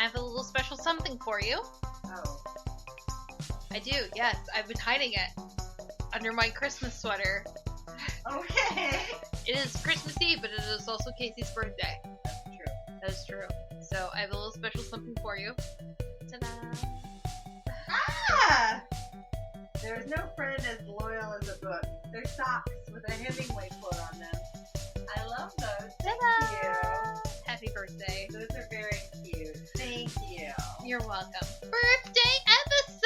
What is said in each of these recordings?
have a little special something for you. Oh. I do, yes. I've been hiding it under my Christmas sweater. Okay. It is Christmas Eve, but it is also Casey's birthday. That's true. That is true. So I have a little special something for you. Ta-da! Ah! There is no friend as loyal as a book. They're socks with a Hemingway quote on them. I love those. Ta-da! Happy birthday. Those are very cute. Thank you. You're welcome. Birthday episode!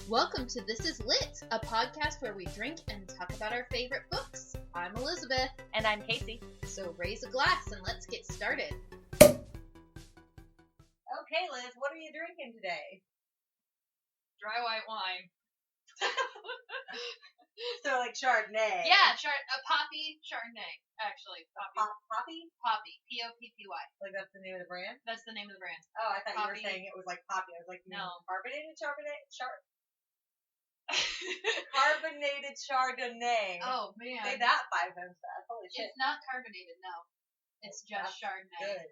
Welcome to This Is Lit, a podcast where we drink and talk about our favorite books. I'm Elizabeth. And I'm Casey. So raise a glass and let's get started. Okay, Liz, what are you drinking today? Dry white wine. So, like Chardonnay. Yeah, Poppy Chardonnay, actually. Poppy? Poppy. P-O-P-P-Y. Like that's the name of the brand? That's the name of the brand. Oh, I thought Poppy. you were saying it was like Poppy. I was like, No. Carbonated Chardonnay? Carbonated Chardonnay. Oh, man. Say that 5 times fast. Holy shit. It's not carbonated, no. It's just That's Chardonnay. Good.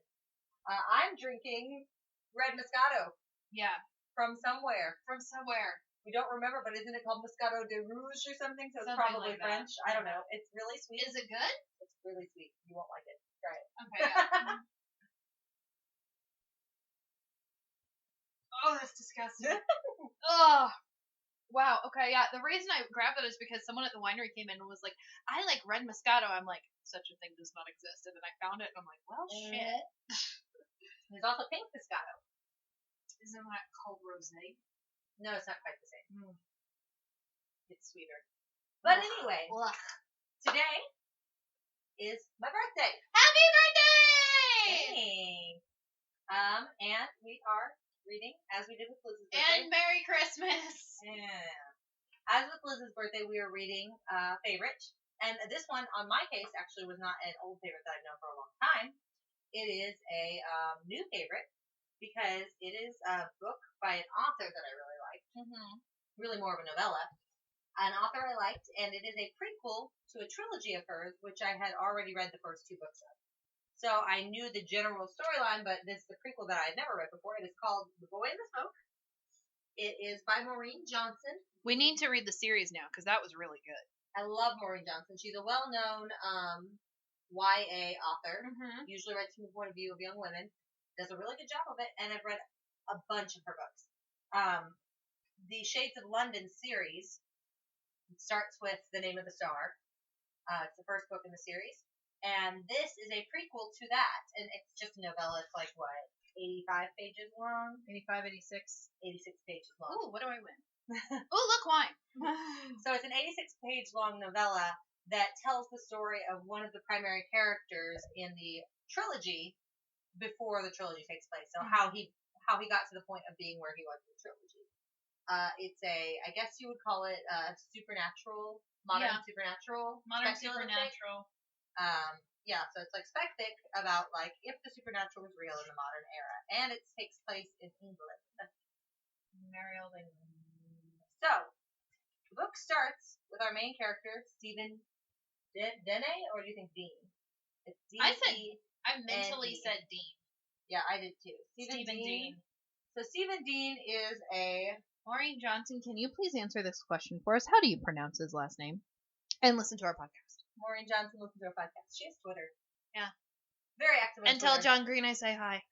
I'm drinking red Moscato Yeah, from somewhere. from somewhere. We don't remember, but isn't it called Moscato de Rouge or something? So it's Something probably like that. French. I don't know. It's really sweet. Is it good? It's really sweet. You won't like it. Try it. Okay, yeah. Oh, that's disgusting. Oh, wow. Okay, yeah. The reason I grabbed it is because someone at the winery came in and was like, I like red Moscato. I'm like, such a thing does not exist. And then I found it and I'm like, well, shit. There's also pink Moscato. Isn't that called rosé? No, it's not quite the same. It's sweeter. Ugh. But anyway, Ugh. today is my birthday. Happy birthday! Hey. And we are reading, as we did with Liz's birthday. And Merry Christmas! Yeah. As with Liz's birthday, we are reading Favorite. And this one, on my case, actually was not an old favorite that I've known for a long time. It is a new favorite because it is a book by an author that I really like. Really more of a novella. An author I liked, and it is a prequel to a trilogy of hers, which I had already read the first 2 books of. So I knew the general storyline, but this is the prequel that I had never read before. It is called The Boy in the Smoke. It is by Maureen Johnson. We need to read the series now because that was really good. I love Maureen Johnson. She's a well-known YA author. Usually writes from the point of view of young women. Does a really good job of it, and I've read a bunch of her books. The Shades of London series starts with The Name of the Star. It's the first book in the series. And this is a prequel to that. And it's just a novella. It's like, what, 85 pages long? 85, 86. 86 pages long. Ooh, what do I win? Ooh, look, wine. So it's an 86-page long novella that tells the story of one of the primary characters in the trilogy before the trilogy takes place. So how he got to the point of being where he was in the trilogy. It's I guess you would call it supernatural, modern supernatural. Modern speculative supernatural. fic. Yeah, so it's like spec-fic about like if the supernatural was real in the modern era, and it takes place in England. Merry old England. So the book starts with our main character, Stephen Dene, or do you think Dean? It's D-E. I mentally said Dean. Yeah, I did too. Stephen Dean. So Stephen Dean is a... Maureen Johnson, can you please answer this question for us? How do you pronounce his last name? And listen to our podcast. Maureen Johnson listens to our podcast. She has Twitter. Yeah. Very active on And tell Twitter. John Green I say hi.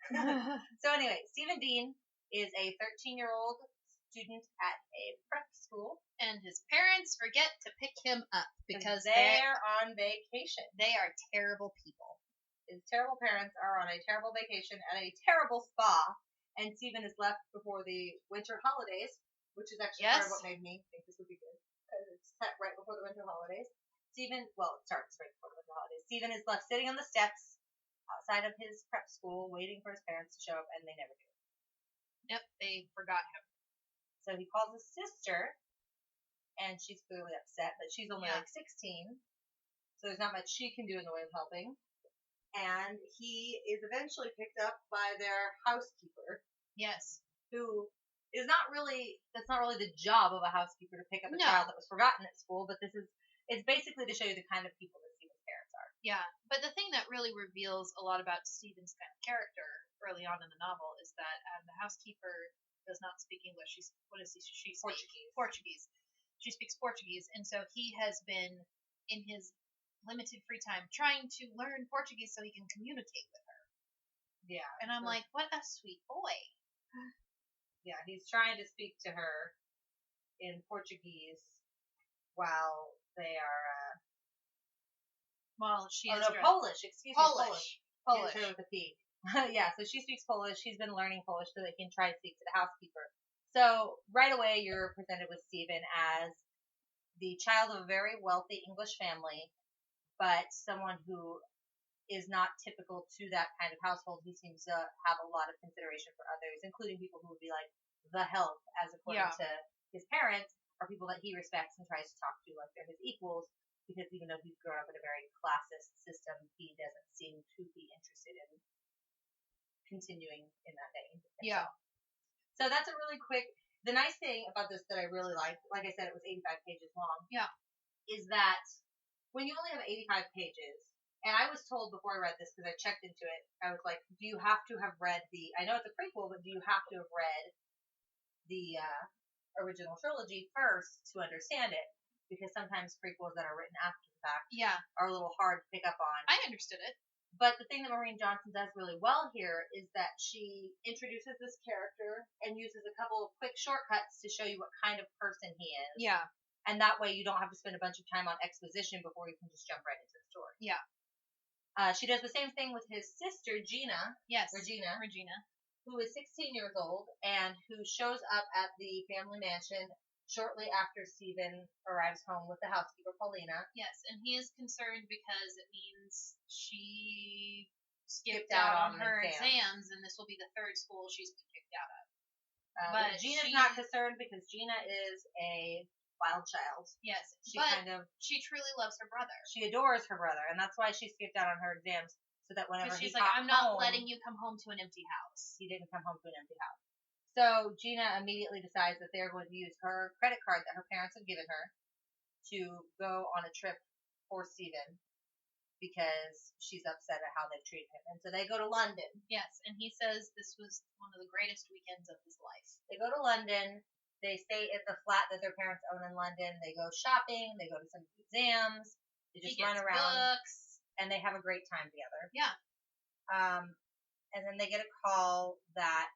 So anyway, Stephen Dean is a 13-year-old student at a prep school. And his parents forget to pick him up because they're on vacation. They are terrible people. His terrible parents are on a terrible vacation at a terrible spa, and Stephen is left before the winter holidays, which is actually part of what made me think this would be good, because it's set right before the winter holidays. It starts right before the winter holidays. Stephen is left sitting on the steps outside of his prep school, waiting for his parents to show up, and they never do. Yep, they forgot him. So he calls his sister, and she's clearly upset, but she's only like 16, so there's not much she can do in the way of helping. And he is eventually picked up by their housekeeper. Yes. Who is that's not really the job of a housekeeper to pick up a child that was forgotten at school, but it's basically to show you the kind of people that Stephen's parents are. Yeah, but the thing that really reveals a lot about Stephen's kind of character early on in the novel is that the housekeeper does not speak English. She speaks Portuguese. She speaks Portuguese, and so he has been in his limited free time trying to learn Portuguese so he can communicate with her. Yeah. And I'm like, what a sweet boy. Yeah, he's trying to speak to her in Portuguese while they are. Well, she is Polish. Excuse me, Polish. Polish. Get her with a P. Yeah, so she speaks Polish. She's been learning Polish so they can try to speak to the housekeeper. So right away, you're presented with Stephen as the child of a very wealthy English family, but someone who is not typical to that kind of household. He seems to have a lot of consideration for others, including people who would be like the help, as according to his parents, are people that he respects and tries to talk to like they're his equals, because even though he's grown up in a very classist system, he doesn't seem to be interested in continuing in that vein himself. Yeah. So that's a really quick. The nice thing about this that I really like I said, it was 85 pages long. Yeah. Is that when you only have 85 pages, and I was told before I read this, because I checked into it, I was like, do you have to have read I know it's a prequel, but do you have to have read the original trilogy first to understand it? Because sometimes prequels that are written after the fact are a little hard to pick up on. I understood it. But the thing that Maureen Johnson does really well here is that she introduces this character and uses a couple of quick shortcuts to show you what kind of person he is. Yeah. And that way you don't have to spend a bunch of time on exposition before you can just jump right into the story. Yeah. She does the same thing with his sister, Gina. Yes. Regina. Who is 16 years old and who shows up at the family mansion shortly after Stephen arrives home with the housekeeper, Paulina. Yes, and he is concerned because it means she skipped out on her exams, and this will be the third school she's been kicked out of. But Gina's not concerned because Gina is a wild child. Yes, she truly loves her brother. She adores her brother, and that's why she skipped out on her exams, so that whenever she's like, I'm not letting you come home to an empty house. He didn't come home to an empty house. So Gina immediately decides that they're going to use her credit card that her parents have given her to go on a trip for Stephen because she's upset at how they've treated him. And so they go to London. Yes, and he says this was one of the greatest weekends of his life. They go to London. They stay at the flat that their parents own in London. They go shopping. They go to some exams. They just run around. Books. And they have a great time together. Yeah. And then they get a call that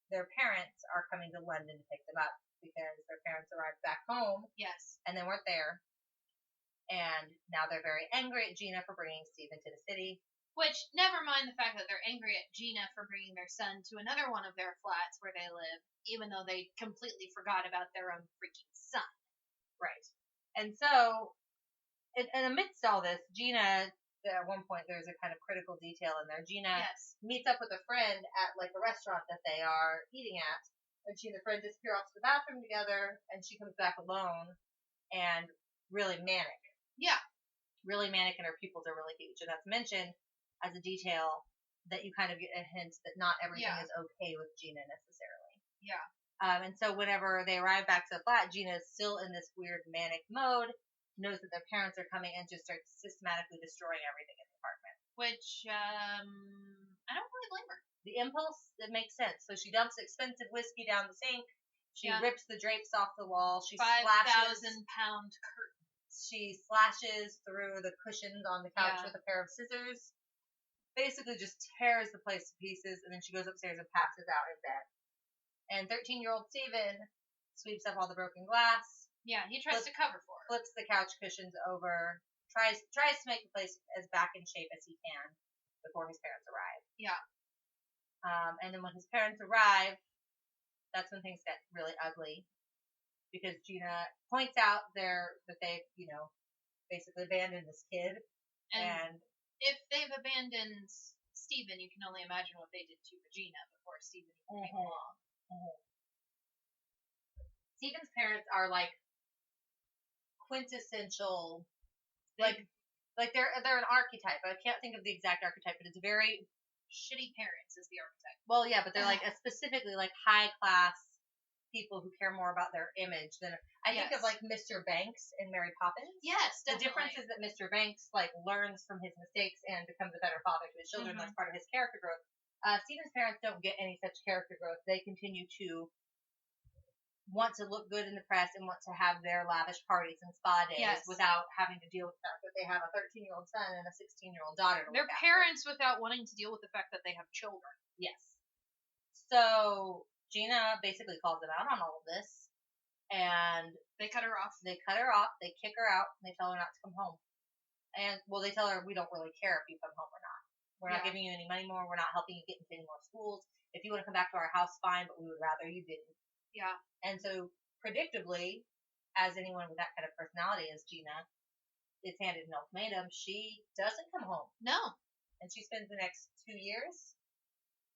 their parents are coming to London to pick them up because their parents arrived back home. Yes. And they weren't there. And now they're very angry at Gina for bringing Stephen to the city. Which, never mind the fact that they're angry at Gina for bringing their son to another one of their flats where they live, even though they completely forgot about their own freaking son. Right. And so, and amidst all this, Gina, at one point, there's a kind of critical detail in there. Gina meets up with a friend at, like, a restaurant that they are eating at, and she and the friend disappear off to the bathroom together, and she comes back alone, and really manic. Yeah. Really manic, and her pupils are really huge, and that's mentioned as a detail that you kind of get a hint that not everything is okay with Gina necessarily. Yeah. And so whenever they arrive back to the flat, Gina is still in this weird manic mode, knows that their parents are coming, and just starts systematically destroying everything in the apartment. Which, I don't really blame her. The impulse, it makes sense. So she dumps expensive whiskey down the sink. She rips the drapes off the wall. She 5,000-pound curtain. She slashes through the cushions on the couch with a pair of scissors. Basically just tears the place to pieces, and then she goes upstairs and passes out in bed. And 13-year-old Stephen sweeps up all the broken glass. Yeah, he tries to cover for her. Flips the couch cushions over. Tries to make the place as back in shape as he can before his parents arrive. Yeah. And then when his parents arrive, that's when things get really ugly. Because Gina points out that they've, basically abandoned this kid. And if they've abandoned Stephen, you can only imagine what they did to Regina before Stephen even came along. Mm-hmm. Stephen's parents are like quintessential, like they're an archetype. I can't think of the exact archetype, but it's very shitty parents is the archetype. Well, yeah, but they're like a specifically like high class people who care more about their image than I think of Yes. like Mr. Banks in Mary Poppins. Yes, The definitely. difference is that Mr. Banks like learns from his mistakes and becomes a better father to his children. Mhm. That's part of his character growth. Stephen's parents don't get any such character growth. They continue to want to look good in the press and want to have their lavish parties and spa days Yes. without having to deal with the fact that they have a 13-year-old son and a 16-year-old daughter to They're look after. parents without wanting to deal with the fact that they have children. Yes. So Gina basically calls them out on all of this, and They cut her off. they cut her off, they kick her out, and they tell her not to come home. And, well, they tell her, we don't really care if you come home or not. We're not Yeah. giving you any money more. We're not helping you get into any more schools. If you want to come back to our house, fine, but we would rather you didn't. Yeah. And so, predictably, as anyone with that kind of personality as Gina is handed an ultimatum, she doesn't come home. No. And she spends the next 2 years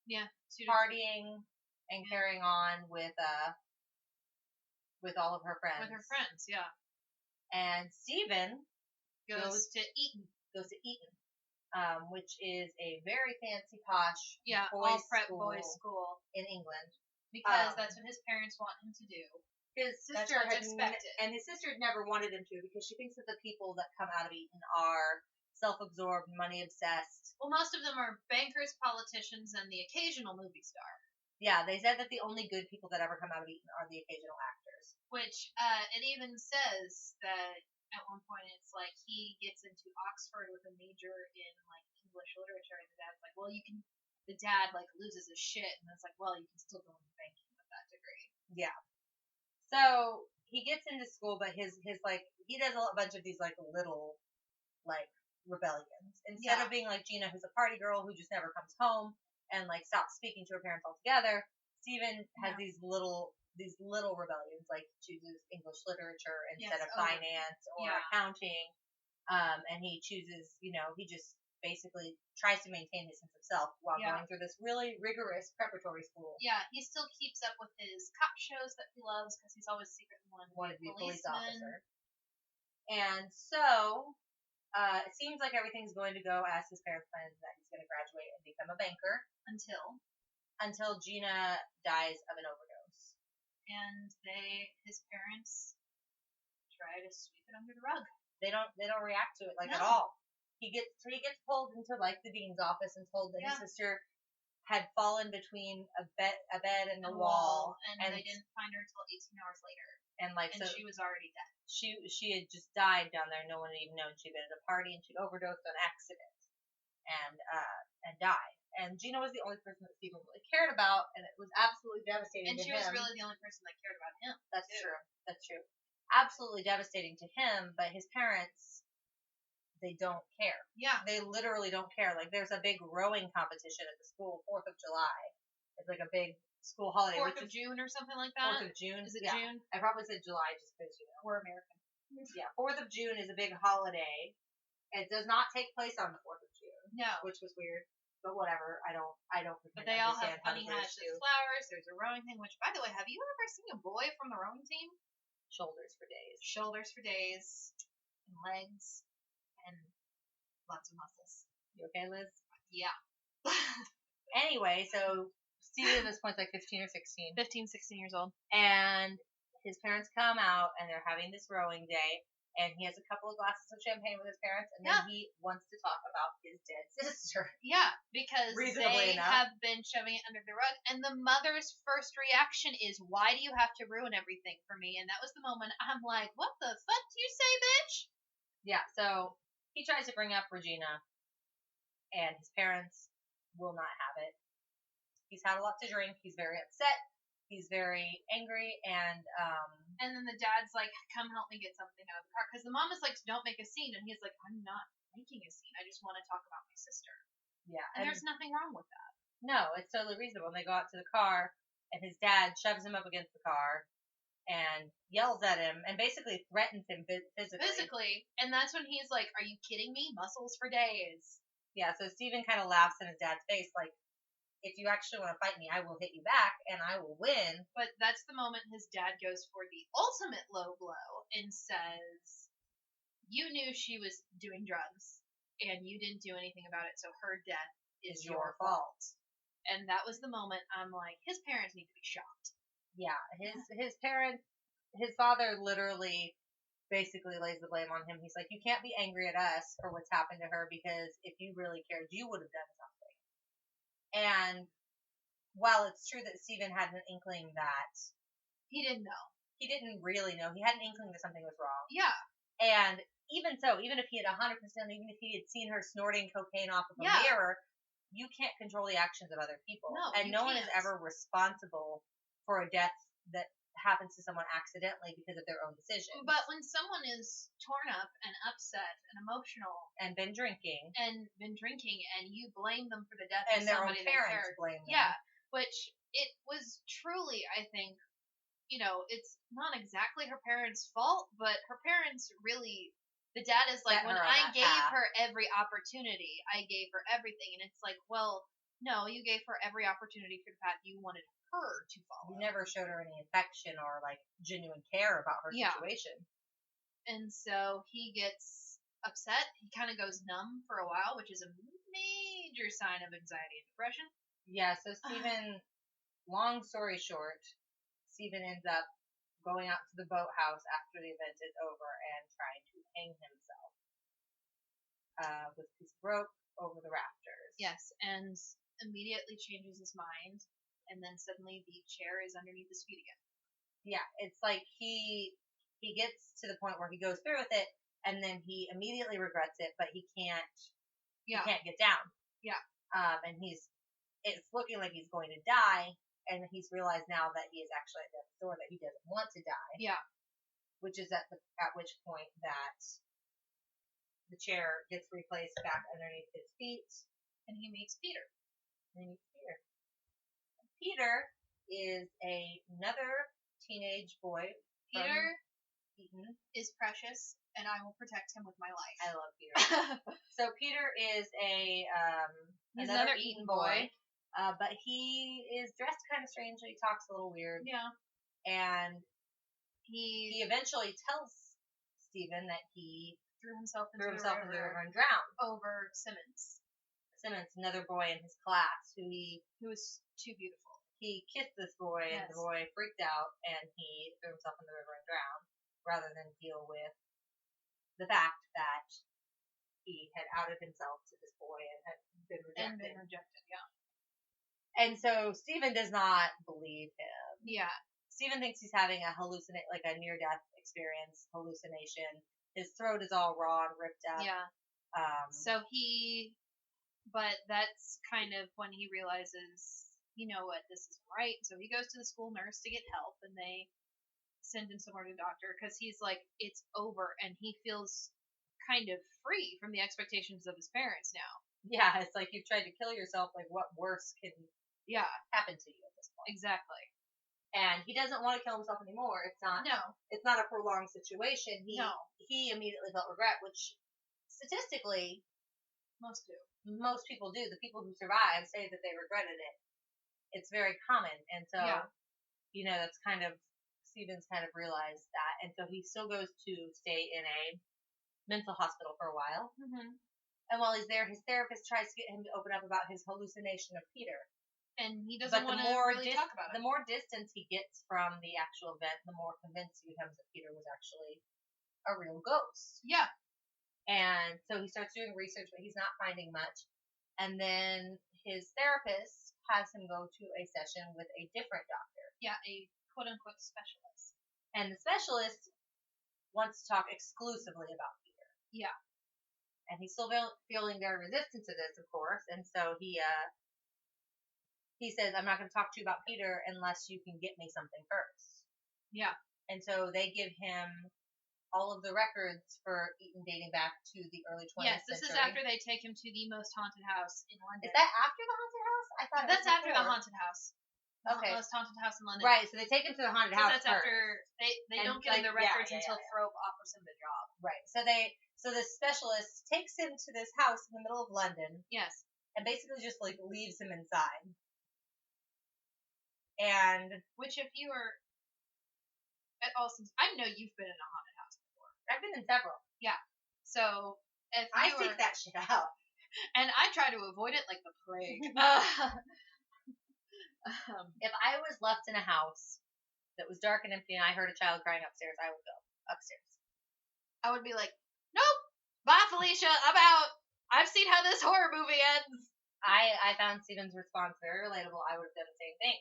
Yeah. partying and carrying on with all of her friends. With her friends, yeah. And Stephen Goes to Eton. Which is a very fancy, posh Yeah, boys' all prep school boys school. in England. Because that's what his parents want him to do. His That's sister what's had expected. and his sister had never wanted him to because she thinks that the people that come out of Eton are self-absorbed, money-obsessed. Well, most of them are bankers, politicians, and the occasional movie star. Yeah, they said that the only good people that ever come out of Eton are the occasional actors. Which, it even says that at one point it's like he gets into Oxford with a major in, like, English literature, and the dad's like, well, the dad, like, loses his shit, and it's like, well, you can still go into banking with that degree. Yeah. So he gets into school, but his like he does a bunch of these like little like rebellions instead of being like Gina, who's a party girl who just never comes home and like stops speaking to her parents altogether. Stephen has these little rebellions, like chooses English literature instead of finance or accounting, and he chooses, he just basically tries to maintain his sense of self while going through this really rigorous preparatory school. Yeah, he still keeps up with his cop shows that he loves because he's always secretly wanted to be a police officer. And so, it seems like everything's going to go as his parents planned, that he's going to graduate and become a banker until Gina dies of an overdose. And his parents try to sweep it under the rug. They don't react to it at all. He gets pulled into like the dean's office and told that his sister had fallen between a bed and the wall, and they didn't find her until 18 hours later. And so she was already dead. She had just died down there. No one had even known she'd been at a party and she'd overdosed on accident and died. And Gina was the only person that Stephen really cared about, and it was absolutely devastating to him. And she was really the only person that cared about him. That's true. Absolutely devastating to him, but his parents, they don't care. Yeah. They literally don't care. Like, there's a big rowing competition at the school, 4th of July. It's like a big school holiday. 4th of June or something like that? 4th of June. Is it June? I probably said July just because, we're American. Yeah, 4th of June is a big holiday. It does not take place on the 4th of June. No. Which was weird. But whatever. I don't But they all have funny hats and flowers. There's a rowing thing, which, by the way, have you ever seen a boy from the rowing team? Shoulders for days. Shoulders for days. And legs. And lots of muscles. You okay, Liz? Yeah. Anyway, so Stephen at this point is like 15 or 16. 15, 16 years old. And his parents come out and they're having this rowing day. And he has a couple of glasses of champagne with his parents, and then he wants to talk about his dead sister. Yeah, because they have been shoving it under the rug, and the mother's first reaction is, why do you have to ruin everything for me? And that was the moment I'm like, what the fuck do you say, bitch? Yeah, so he tries to bring up Regina, and his parents will not have it. He's had a lot to drink, he's very upset, he's very angry, and then the dad's like, come help me get something out of the car. Because the mom is like, don't make a scene. And he's like, I'm not making a scene. I just want to talk about my sister. Yeah. And there's nothing wrong with that. No, it's totally reasonable. And they go out to the car, and his dad shoves him up against the car and yells at him and basically threatens him physically. And that's when he's like, are you kidding me? Muscles for days. Yeah, so Stephen kind of laughs in his dad's face like, if you actually want to fight me, I will hit you back, and I will win. But that's the moment his dad goes for the ultimate low blow and says, you knew she was doing drugs, and you didn't do anything about it, so her death is your fault. And that was the moment I'm like, his parents need to be shot. Yeah, his parents, his father literally basically lays the blame on him. He's like, you can't be angry at us for what's happened to her because if you really cared, you would have done something. And while it's true that Stephen had an inkling that He didn't know. he didn't really know, he had an inkling that something was wrong. Yeah. And even so, even if he had 100%, even if he had seen her snorting cocaine off of a mirror, you can't control the actions of other people. No, and no one is ever responsible for a death that happens to someone accidentally because of their own decisions. But when someone is torn up and upset and emotional and been drinking and you blame them for the death and of their own somebody parents blame them. Yeah, which it was truly, I think, it's not exactly her parents' fault, but her parents really, the dad is like, when I gave her every opportunity, I gave her everything, and it's like, well, no, you gave her every opportunity for the path you wanted her to follow. You never showed her any affection or like genuine care about her situation. And so he gets upset. He kind of goes numb for a while, which is a major sign of anxiety and depression. Yeah, so Stephen, long story short, Stephen ends up going out to the boathouse after the event is over and trying to hang himself with a piece of rope over the rafters. Yes, and immediately changes his mind, and then suddenly the chair is underneath his feet again. Yeah, it's like he gets to the point where he goes through with it, and then he immediately regrets it, but he can't get down. Yeah. And it's looking like he's going to die, and he's realized now that he is actually at death's door, that he doesn't want to die. Yeah. Which is at which point that the chair gets replaced back underneath his feet, and he meets Peter. Peter is another teenage boy. Peter is precious, and I will protect him with my life. I love Peter. So Peter is he's another Eaton boy. But he is dressed kind of strangely, talks a little weird. Yeah. And he eventually tells Stephen that he threw himself into the river and drowned. Over Simmons, another boy in his class, who was too beautiful. He kissed this boy, and the boy freaked out, and he threw himself in the river and drowned, rather than deal with the fact that he had outed himself to this boy and had been rejected. Yeah. And so Stephen does not believe him. Yeah. Stephen thinks he's having a near-death experience, hallucination. His throat is all raw and ripped up. Yeah. But that's kind of when he realizes, you know what, this isn't right. So he goes to the school nurse to get help, and they send him somewhere to the doctor because he's like, it's over, and he feels kind of free from the expectations of his parents now. Yeah, it's like you've tried to kill yourself. Like, what worse can happen to you at this point? Exactly. And he doesn't want to kill himself anymore. It's not a prolonged situation. He immediately felt regret, which statistically most people do. The people who survive say that they regretted it. It's very common, and so that's kind of Stephen's kind of realized that, and so he still goes to stay in a mental hospital for a while. Mm-hmm. And while he's there, his therapist tries to get him to open up about his hallucination of Peter. And he doesn't want to really talk about it. The more distance he gets from the actual event, the more convinced he becomes that Peter was actually a real ghost. Yeah. And so he starts doing research, but he's not finding much. And then his therapist has him go to a session with a different doctor. Yeah, a quote-unquote specialist. And the specialist wants to talk exclusively about Peter. Yeah. And he's still feeling very resistant to this, of course, and so he says, I'm not going to talk to you about Peter unless you can get me something first. Yeah. And so they give him all of the records for Eaton dating back to the early 20th century. Yes, this is after they take him to the most haunted house in London. Is that after the haunted house? I thought that's after the haunted house. Okay. The most haunted house in London. Right, so they take him to the haunted house that's first. After they don't get him the records until Thrope offers him the job. Right. So the specialist takes him to this house in the middle of London. Yes. And basically just like leaves him inside. And which, if you were at all, since I know you've been in a haunted house before. I've been in several. Yeah. So if I seek that shit out, and I try to avoid it like the plague. If I was left in a house that was dark and empty, and I heard a child crying upstairs, I would go upstairs. I would be like, nope, bye, Felicia, I'm out. I've seen how this horror movie ends. I found Steven's response very relatable. I would have done the same thing.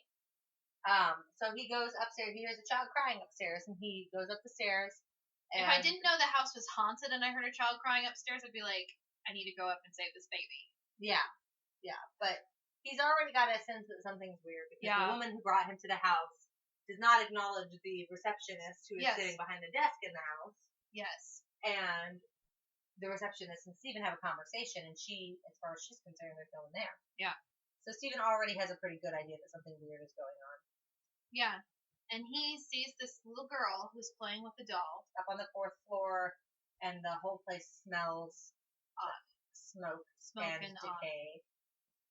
So he goes upstairs. He hears a child crying upstairs, and he goes up the stairs. If I didn't know the house was haunted and I heard a child crying upstairs, I'd be like, I need to go up and save this baby. Yeah. But he's already got a sense that something's weird because the woman who brought him to the house does not acknowledge the receptionist who is sitting behind the desk in the house. Yes. And the receptionist and Stephen have a conversation, and she, as far as she's concerned, there's no one there. Yeah. So Stephen already has a pretty good idea that something weird is going on. Yeah. And he sees this little girl who's playing with the doll. Up on the 4th floor, and the whole place smells smoke and decay.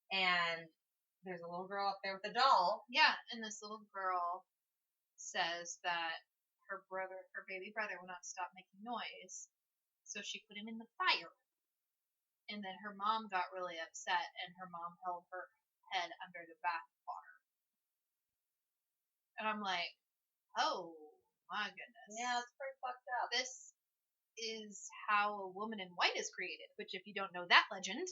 And there's a little girl up there with a doll. Yeah, and this little girl says that her baby brother will not stop making noise, so she put him in the fire. And then her mom got really upset, and her mom held her head under the bath water. And I'm like, oh my goodness. Yeah, it's pretty fucked up. This is how a woman in white is created, which if you don't know that legend,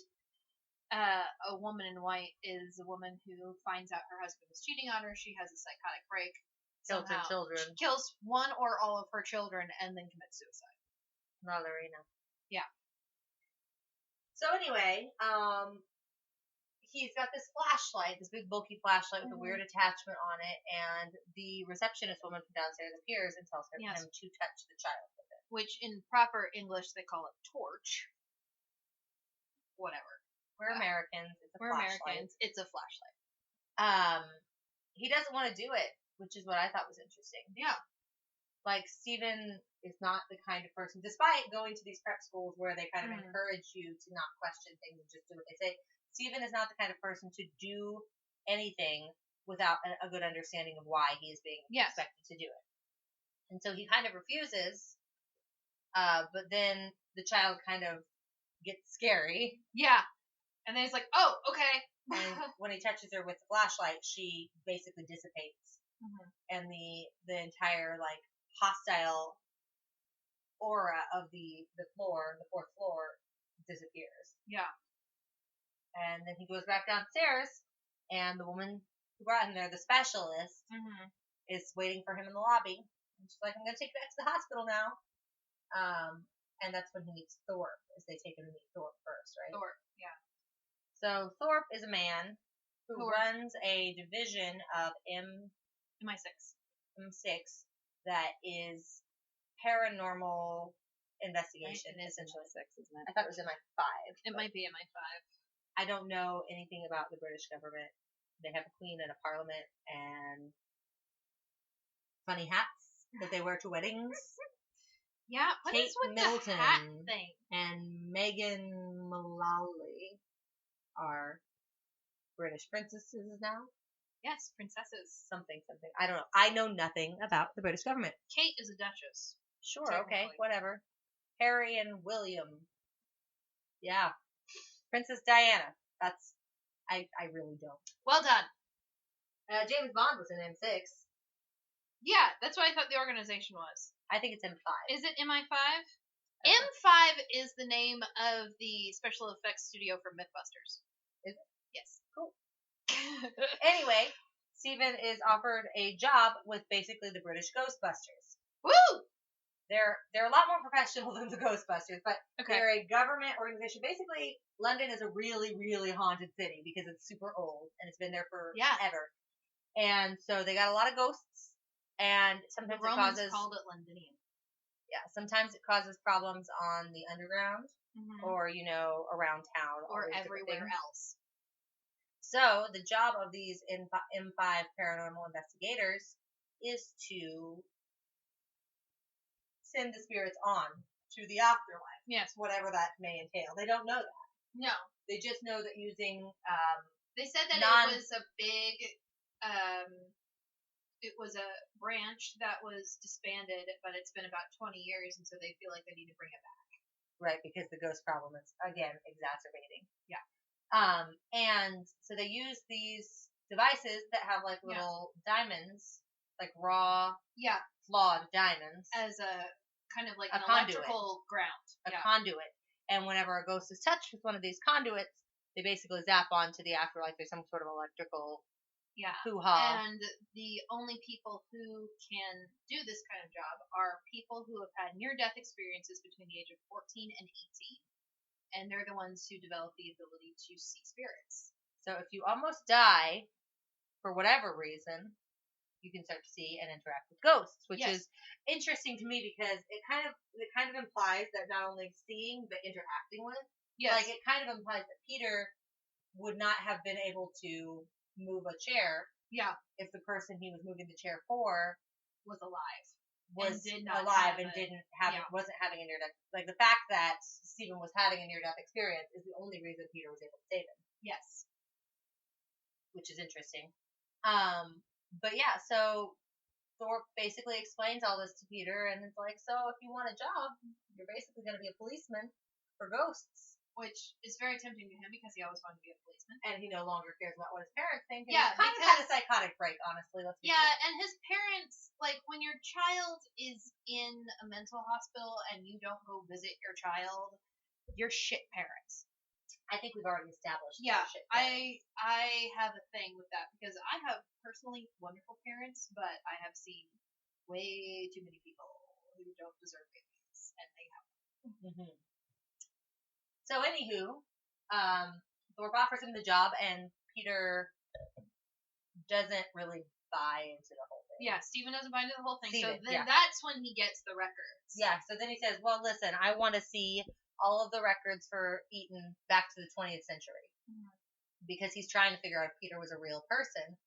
a woman in white is a woman who finds out her husband is cheating on her. She has a psychotic break. Kills her children. She kills one or all of her children and then commits suicide. Malorina. Yeah. So anyway, he's got this flashlight, this big bulky flashlight with a weird attachment on it, and the receptionist woman from downstairs appears and tells him to touch the child with it. Which in proper English they call it torch. Whatever. We're Americans. It's a flashlight. Americans. It's a flashlight. He doesn't want to do it, which is what I thought was interesting. Yeah. Like, Stephen is not the kind of person, despite going to these prep schools where they kind of encourage you to not question things and just do what they say, Stephen is not the kind of person to do anything without a good understanding of why he is being expected to do it. And so he kind of refuses, but then the child kind of gets scary. Yeah. And then he's like, oh, okay. And when he touches her with the flashlight, she basically dissipates. And the entire, like, hostile aura of the floor, the 4th floor, disappears. Yeah. And then he goes back downstairs, and the woman who brought him there, the specialist, is waiting for him in the lobby. And she's like, I'm going to take you back to the hospital now. And that's when he meets Thorpe, as they take him to meet Thorpe first, right? Thorpe, yeah. So Thorpe is a man who runs a division of MI6 that is paranormal investigation, essentially. MI6, isn't it? I thought it was MI5. It might be MI5. I don't know anything about the British government. They have a queen and a parliament and funny hats that they wear to weddings. Yeah, what Kate is with Middleton the hat thing? And Meghan Mullally are British princesses now. Yes, princesses. Something. I don't know. I know nothing about the British government. Kate is a duchess. Sure, okay, whatever. Harry and William. Yeah. Princess Diana. That's, I really don't. Well done. James Bond was in M6. Yeah, that's what I thought the organization was. I think it's M5. Is it MI5? M5 is the name of the special effects studio for Mythbusters. Is it? Yes. Cool. Anyway, Stephen is offered a job with basically the British Ghostbusters. Woo! They're a lot more professional than the Ghostbusters, but they're a government organization. Basically, London is a really, really haunted city because it's super old and it's been there forever. And so they got a lot of ghosts, and sometimes the Romans called it Londinium. Yeah, sometimes it causes problems on the underground or, around town. Or everywhere else. So the job of these M5 paranormal investigators is to send the spirits on to the afterlife. Yes. Whatever that may entail. They don't know that. No. They just know that using they said that it was a big it was a branch that was disbanded, but it's been about 20 years, and so they feel like they need to bring it back. Right, because the ghost problem is, again, exacerbating. Yeah. And so they use these devices that have, like, little diamonds like raw, Yeah. flawed diamonds As a kind of like A an conduit. electrical ground. a conduit. And whenever a ghost is touched with one of these conduits, they basically zap onto the afterlife. There's some sort of electrical Yeah. hoo-ha. And the only people who can do this kind of job are people who have had near-death experiences between the age of 14 and 18. And they're the ones who develop the ability to see spirits. So if you almost die for whatever reason, you can start to see and interact with ghosts, which is interesting to me because it kind of implies that not only seeing but interacting with. Yes. Like it kind of implies that Peter would not have been able to move a chair. Yeah. If the person he was moving the chair for was alive. Was and did not alive have and a, didn't have wasn't having a near death. Like the fact that Stephen was having a near death experience is the only reason Peter was able to save him. Yes. Which is interesting. But yeah, so Thorpe basically explains all this to Peter, and it's like, so if you want a job, you're basically going to be a policeman for ghosts. Which is very tempting to him because he always wanted to be a policeman. And he no longer cares about what his parents think. And Yeah, he kind of had a psychotic break, honestly. Let's be honest. and his parents, like, when your child is in a mental hospital and you don't go visit your child, you're shit parents. I think we've already established. Yeah, shit I have a thing with that because I have personally wonderful parents, but I have seen way too many people who don't deserve babies, and they have them. Mm-hmm. So anywho, Thorpe offers him the job, and Peter doesn't really buy into the whole thing. Yeah, Stephen doesn't buy into the whole thing, so Stephen, then that's when he gets the records. Yeah, so then he says, well, listen, I want to see all of the records for Eton back to the 20th century. Mm-hmm. Because he's trying to figure out if Peter was a real person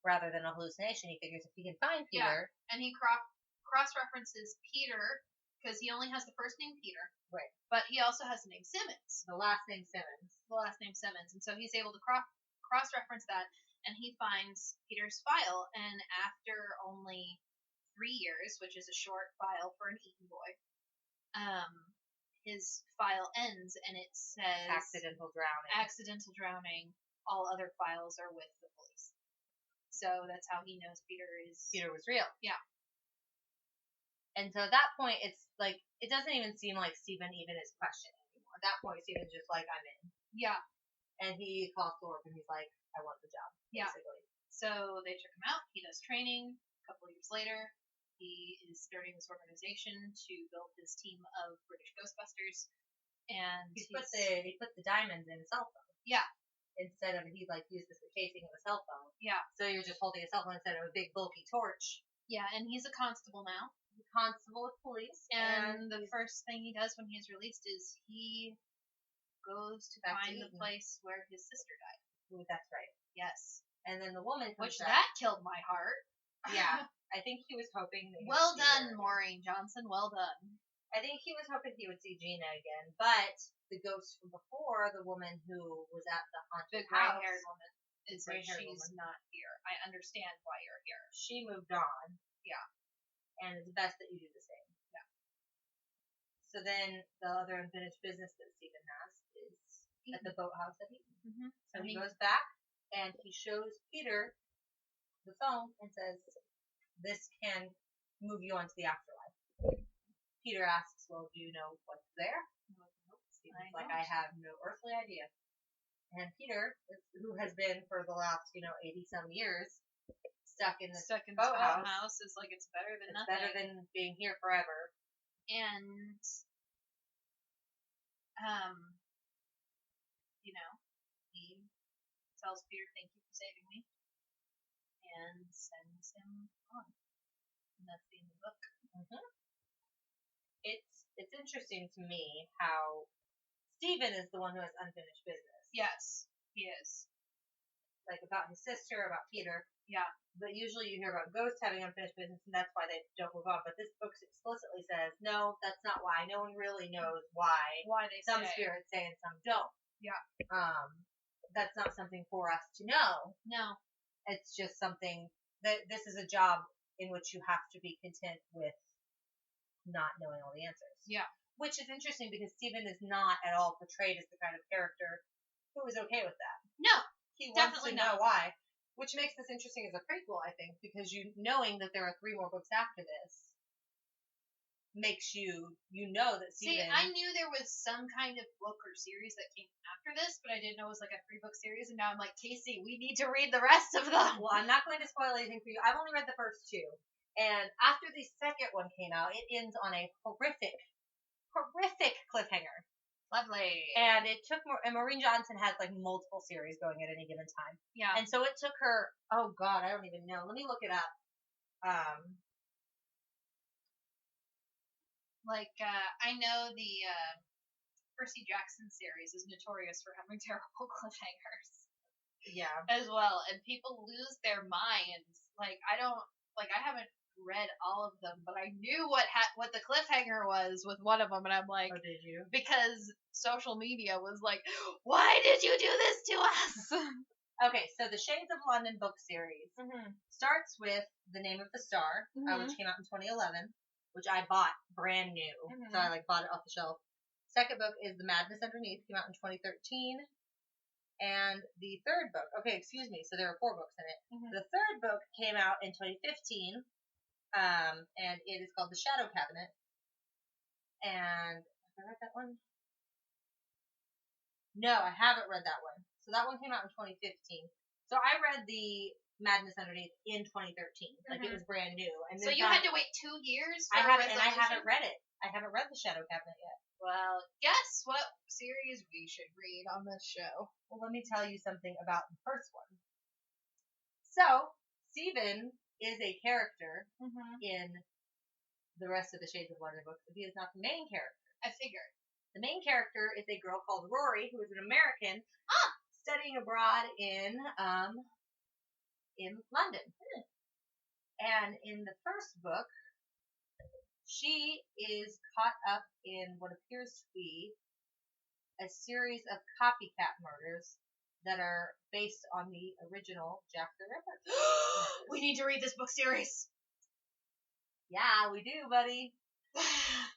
rather than a hallucination. He figures if he can find Peter. Yeah, and he cross-references Peter because he only has the first name Peter. Right. But he also has the name Simmons. The last name Simmons. And so he's able to cross-reference that, and he finds Peter's file, and after only 3 years, which is a short file for an Eton boy, his file ends, and it says... Accidental drowning. All other files are with the police. So that's how he knows Peter was real. Yeah. And so at that point, it's like, it doesn't even seem like Stephen even is questioning anymore. At that point, Stephen's just like, I'm in. Yeah. And he calls Thorpe, and he's like, I want the job. Yeah. Basically. So they took him out. He does training. A couple of years later, he is starting this organization to build his team of British Ghostbusters. And he put the diamonds in his cell phone. Yeah. Instead of, he like used this for casing of a cell phone. Yeah. So you're just holding a cell phone instead of a big bulky torch. Yeah, and he's a constable now. He's a constable with police. And the first thing he does when he's released is he goes to find the place where his sister died. Ooh, that's right. Yes. And then the woman comes back. That killed my heart. Yeah. I think he was hoping that well done, Maureen Johnson. Well done. I think he was hoping he would see Gina again, but the ghost from before, the woman who was at the haunted house, gray-haired woman, she's not here. I understand why you're here. She moved on. Yeah. And it's best that you do the same. Yeah. So then the other unfinished business that Stephen has is at the boathouse at Eton. Mm-hmm. So he goes back and he shows Peter the phone and says, this can move you on to the afterlife. Peter asks, well, do you know what's there? Stephen's like, I have no earthly idea. And Peter, who has been for the last, 80-some years, stuck in this boathouse, is like, it's better than nothing. It's better than being here forever. And, he tells Peter, thank you for saving me, and sends him on. And that's the end of the book. Mm-hmm. It's interesting to me how Stephen is the one who has unfinished business. Yes, he is. Like about his sister, about Peter. Yeah. But usually you hear about ghosts having unfinished business, and that's why they don't move on. But this book explicitly says, no, that's not why. No one really knows why. Why they some spirits say and some don't. Yeah. That's not something for us to know. No. It's just something that this is a job in which you have to be content with not knowing all the answers. Yeah. Which is interesting because Stephen is not at all portrayed as the kind of character who is okay with that. No. He wants to know why. Which makes this interesting as a prequel, I think, because knowing that there are 3 more books after this makes you know that See, Stephen... I knew there was some kind of book or series that came after this, but I didn't know it was like a 3-book series, and now I'm like, Casey, we need to read the rest of them. Well, I'm not going to spoil anything for you. I've only read the first 2. And after the second one came out, it ends on a horrific cliffhanger. Lovely. And it took and Maureen Johnson has like multiple series going at any given time. Yeah. And so it took her, oh God, I don't even know. Let me look it up. I know the Percy Jackson series is notorious for having terrible cliffhangers. Yeah. As well, and people lose their minds. I haven't read all of them, but I knew what the cliffhanger was with one of them, and I'm like, oh, did you? Because social media was like, why did you do this to us? Okay, so the Shades of London book series starts with The Name of the Star, which came out in 2011, which I bought brand new, so I bought it off the shelf. Second book is The Madness Underneath, came out in 2013. And the third book, so there are 4 books in it. The third book came out in 2015, and it is called The Shadow Cabinet. And have I read that one? No, I haven't read that one. So that one came out in 2015. So I read The Madness Underneath in 2013. Like it was brand new. And so you had to wait 2 years for I haven't read it. I haven't read The Shadow Cabinet yet. Well, guess what series we should read on this show? Well, let me tell you something about the first one. So, Stephen is a character in the rest of the Shades of London books, but he is not the main character. I figured. The main character is a girl called Rory, who is an American studying abroad in London. And in the first book, she is caught up in what appears to be a series of copycat murders that are based on the original Jack the Ripper. We need to read this book series. Yeah, we do, buddy.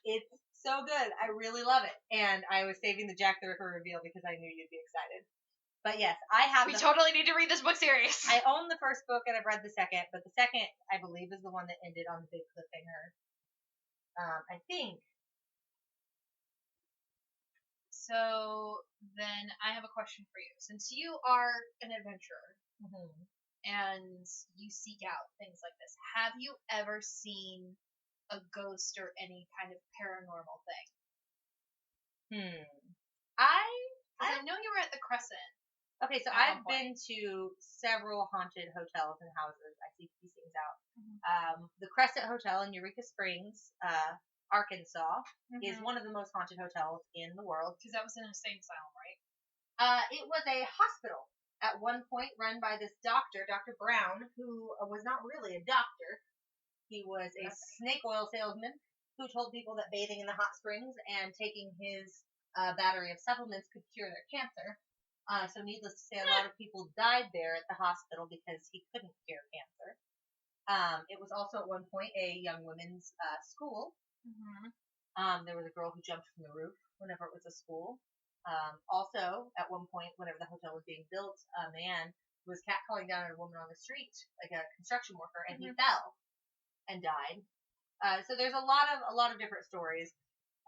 It's so good. I really love it. And I was saving the Jack the Ripper reveal because I knew you'd be excited. But yes, we totally need to read this book series. I own the first book and I've read the second, but the second, I believe, is the one that ended on the big cliffhanger. I think. So then I have a question for you. Since you are an adventurer and you seek out things like this, have you ever seen a ghost or any kind of paranormal thing? I know you were at the Crescent. Okay, so I've been to several haunted hotels and houses. I seek these things out. The Crescent Hotel in Eureka Springs, Arkansas, is one of the most haunted hotels in the world. Because that was an insane asylum, right? It was a hospital at one point run by this doctor, Dr. Brown, who was not really a doctor. He was a snake oil salesman who told people that bathing in the hot springs and taking his battery of supplements could cure their cancer. So needless to say, a lot of people died there at the hospital because he couldn't cure cancer. It was also at one point a young women's school. There was a girl who jumped from the roof whenever it was a school. Also, at one point, whenever the hotel was being built, a man was catcalling down at a woman on the street, like a construction worker, and he fell and died. So there's a lot of different stories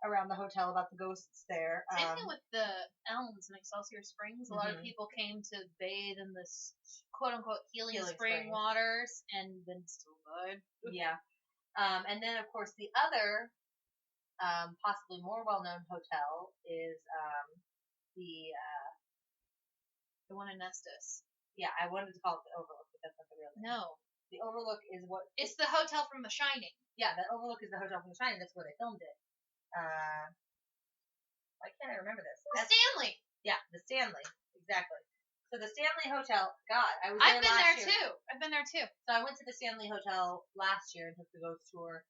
around the hotel about the ghosts there. Same thing with the Elms in Excelsior Springs. A lot of people came to bathe in this quote-unquote healing spring waters and then still died. Yeah. And then, of course, the other possibly more well-known hotel is the one in Estes. Yeah, I wanted to call it the Overlook, but that's not the real name. No. The Overlook is what... It's the hotel from The Shining. Yeah, the Overlook is the hotel from The Shining. That's where they filmed it. Why can't I remember this? The Stanley. Yeah, the Stanley. Exactly. So the Stanley Hotel, God, I've been there too. I've been there too. So I went to the Stanley Hotel last year and took the ghost tour.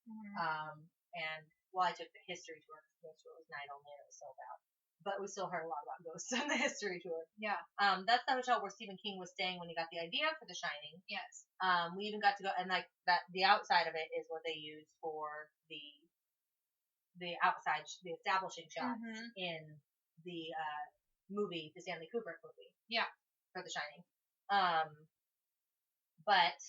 And I took the history tour because the ghost tour was night only and it was sold out. But we still heard a lot about ghosts on the history tour. Yeah. That's the hotel where Stephen King was staying when he got the idea for The Shining. Yes. We even got to go, and like that, the outside of it is what they used for the outside, the establishing shots in the movie, the Stanley Kubrick movie. Yeah. For The Shining. But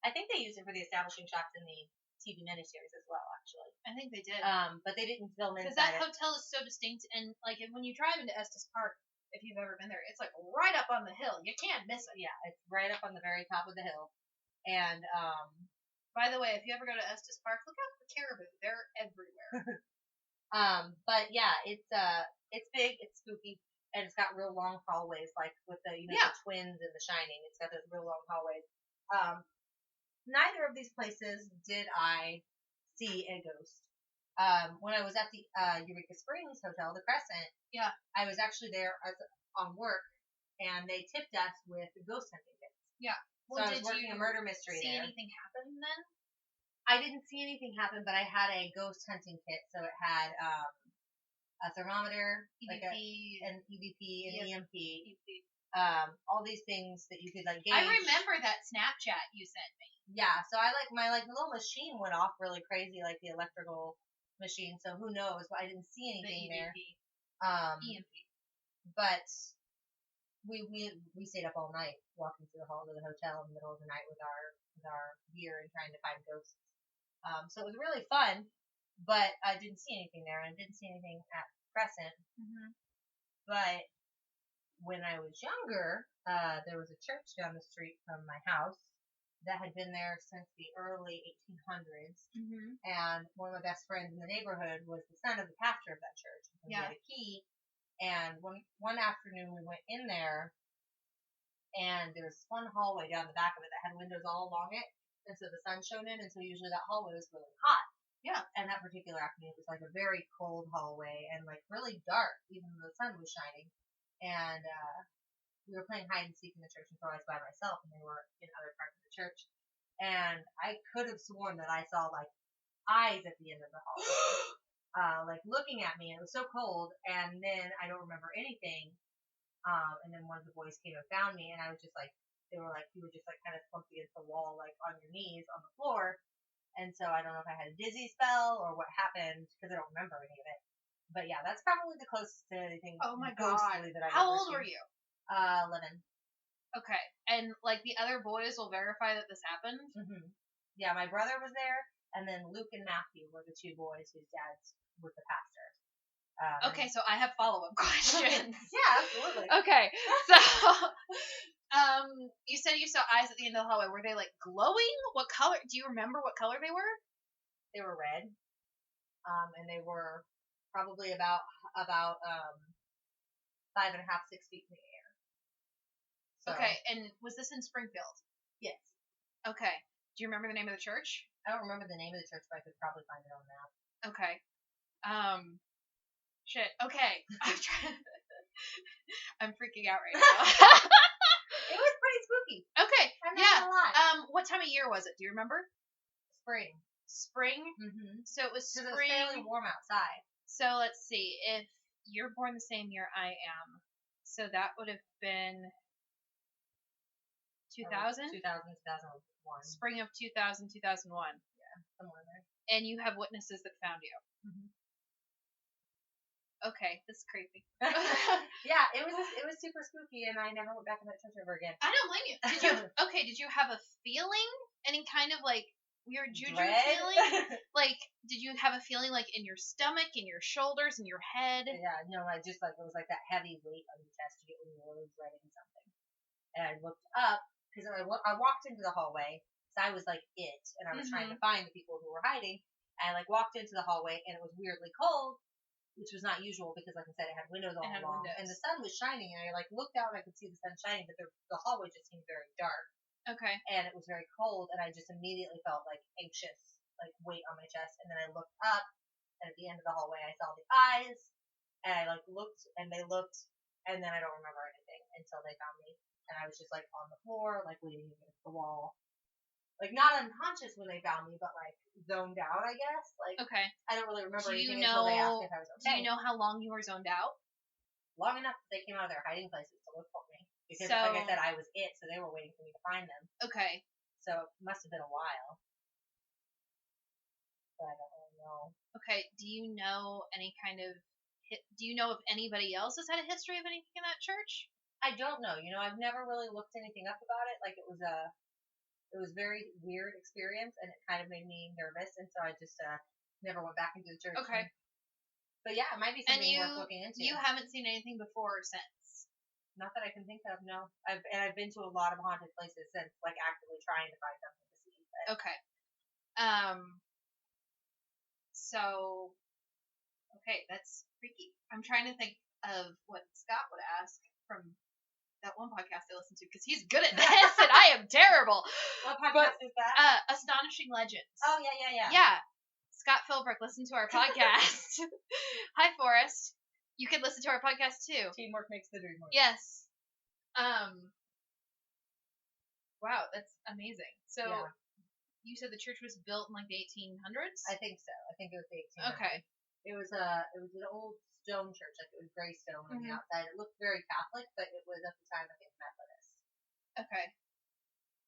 I think they used it for the establishing shots in the TV miniseries as well, actually. I think they did. But they didn't film inside because that hotel is so distinct, and like when you drive into Estes Park, if you've ever been there, it's like right up on the hill. You can't miss it. Yeah, it's right up on the very top of the hill. And by the way, if you ever go to Estes Park, look out for caribou. They're everywhere. But yeah, it's big, it's spooky, and it's got real long hallways, like with the the twins in The Shining. It's got those real long hallways. Neither of these places did I see a ghost. When I was at the Eureka Springs Hotel, the Crescent, I was actually there on work, and they tipped us with ghost hunting kits. Yeah. Well, so I was working a murder mystery there. See there. anything happen then? I didn't see anything happen, but I had a ghost hunting kit, so it had a thermometer, EVP, an EVP, an EMP. All these things that you could like gauge. I remember that Snapchat you sent me. Yeah, so I my little machine went off really crazy, like the electrical machine. So who knows? I didn't see anything there. EMP. But we stayed up all night walking through the halls of the hotel in the middle of the night with our gear and trying to find ghosts. So it was really fun, but I didn't see anything there, and I didn't see anything at Crescent. Mm-hmm. But when I was younger, there was a church down the street from my house that had been there since the early 1800s. Mm-hmm. And one of my best friends in the neighborhood was the son of the pastor of that church. And he had a key. And one afternoon we went in there, and there was one hallway down the back of it that had windows all along it. And so the sun shone in, and so usually that hallway was really hot. Yeah. And that particular afternoon it was like a very cold hallway and like really dark, even though the sun was shining. And we were playing hide and seek in the church until I was by myself, and they were in other parts of the church. And I could have sworn that I saw like eyes at the end of the hallway, like looking at me. And it was so cold. And then I don't remember anything. And then one of the boys came and found me, and I was just like, they were like, you were just like kind of slumped against the wall, like on your knees on the floor. And so I don't know if I had a dizzy spell or what happened, because I don't remember any of it. But yeah, that's probably the closest to anything ghostly that I've How ever old seen. were you? 11. Okay. And like the other boys will verify that this happened? Mm-hmm. Yeah, my brother was there, and then Luke and Matthew were the two boys whose dads was the pastor. Okay, so I have follow-up questions. Yeah, absolutely. Okay, so you said you saw eyes at the end of the hallway. Were they like glowing? What color? Do you remember what color they were? They were red, and they were probably about 5.5, 6 feet in the air. So, okay, and was this in Springfield? Yes. Okay. Do you remember the name of the church? I don't remember the name of the church, but I could probably find it on the map. Okay. Shit. Okay. I'm freaking out right now. It was pretty spooky. Okay. I'm not gonna lie. What time of year was it? Do you remember? Spring. Spring? Mm-hmm. So it was spring. It was fairly warm outside. So let's see. If you're born the same year I am, so that would have been 2000? 2000, 2001. Spring of 2000, 2001. Yeah, somewhere there. And you have witnesses that found you. Mm-hmm. Okay, this is creepy. Yeah, it was super spooky, and I never went back in that church ever again. I don't blame you. Did you have a feeling? Any kind of like weird juju feeling? Like, did you have a feeling like in your stomach, in your shoulders, in your head? Yeah, no, I just like it was like that heavy weight on your chest you get when you're really dreading something. And I looked up because I walked into the hallway, so I was like it, and I was trying to find the people who were hiding. And I like walked into the hallway, and it was weirdly cold, which was not usual because, like I said, it had windows all along, and the sun was shining. And I like looked out, and I could see the sun shining, but the hallway just seemed very dark. Okay. And it was very cold, and I just immediately felt like anxious, like weight on my chest. And then I looked up, and at the end of the hallway, I saw the eyes, and I like looked, and they looked, and then I don't remember anything until they found me, and I was just like on the floor, like leaning against the wall. Like, not unconscious when they found me, but, like, zoned out, I guess. Like, okay. I don't really remember anything until they asked if I was okay. Do you know how long you were zoned out? Long enough that they came out of their hiding places to look for me. Because, like I said, I was it, so they were waiting for me to find them. Okay. So it must have been a while. But I don't really know. Okay, do you know any kind of... Do you know if anybody else has had a history of anything in that church? I don't know. You know, I've never really looked anything up about it. Like, it was a... It was a very weird experience, and it kind of made me nervous, and so I just never went back into the church. Okay. But yeah, it might be something worth looking into. You haven't seen anything before or since? Not that I can think of, no. I've been to a lot of haunted places since, like, actively trying to find something to see. But... Okay. So, okay, that's freaky. I'm trying to think of what Scott would ask from that one podcast I listened to, because he's good at this and I am terrible. What podcast is that? Astonishing Legends. Oh, yeah. Yeah. Scott Philbrook, listen to our podcast. Hi, Forrest. You can listen to our podcast too. Teamwork makes the dream work. Yes. Wow, that's amazing. So, you said the church was built in like the 1800s? I think so. I think it was the 1800s. Okay. It was an old stone church, like it was gray stone on the outside. It looked very Catholic, but it was at the time I think Methodist. Okay.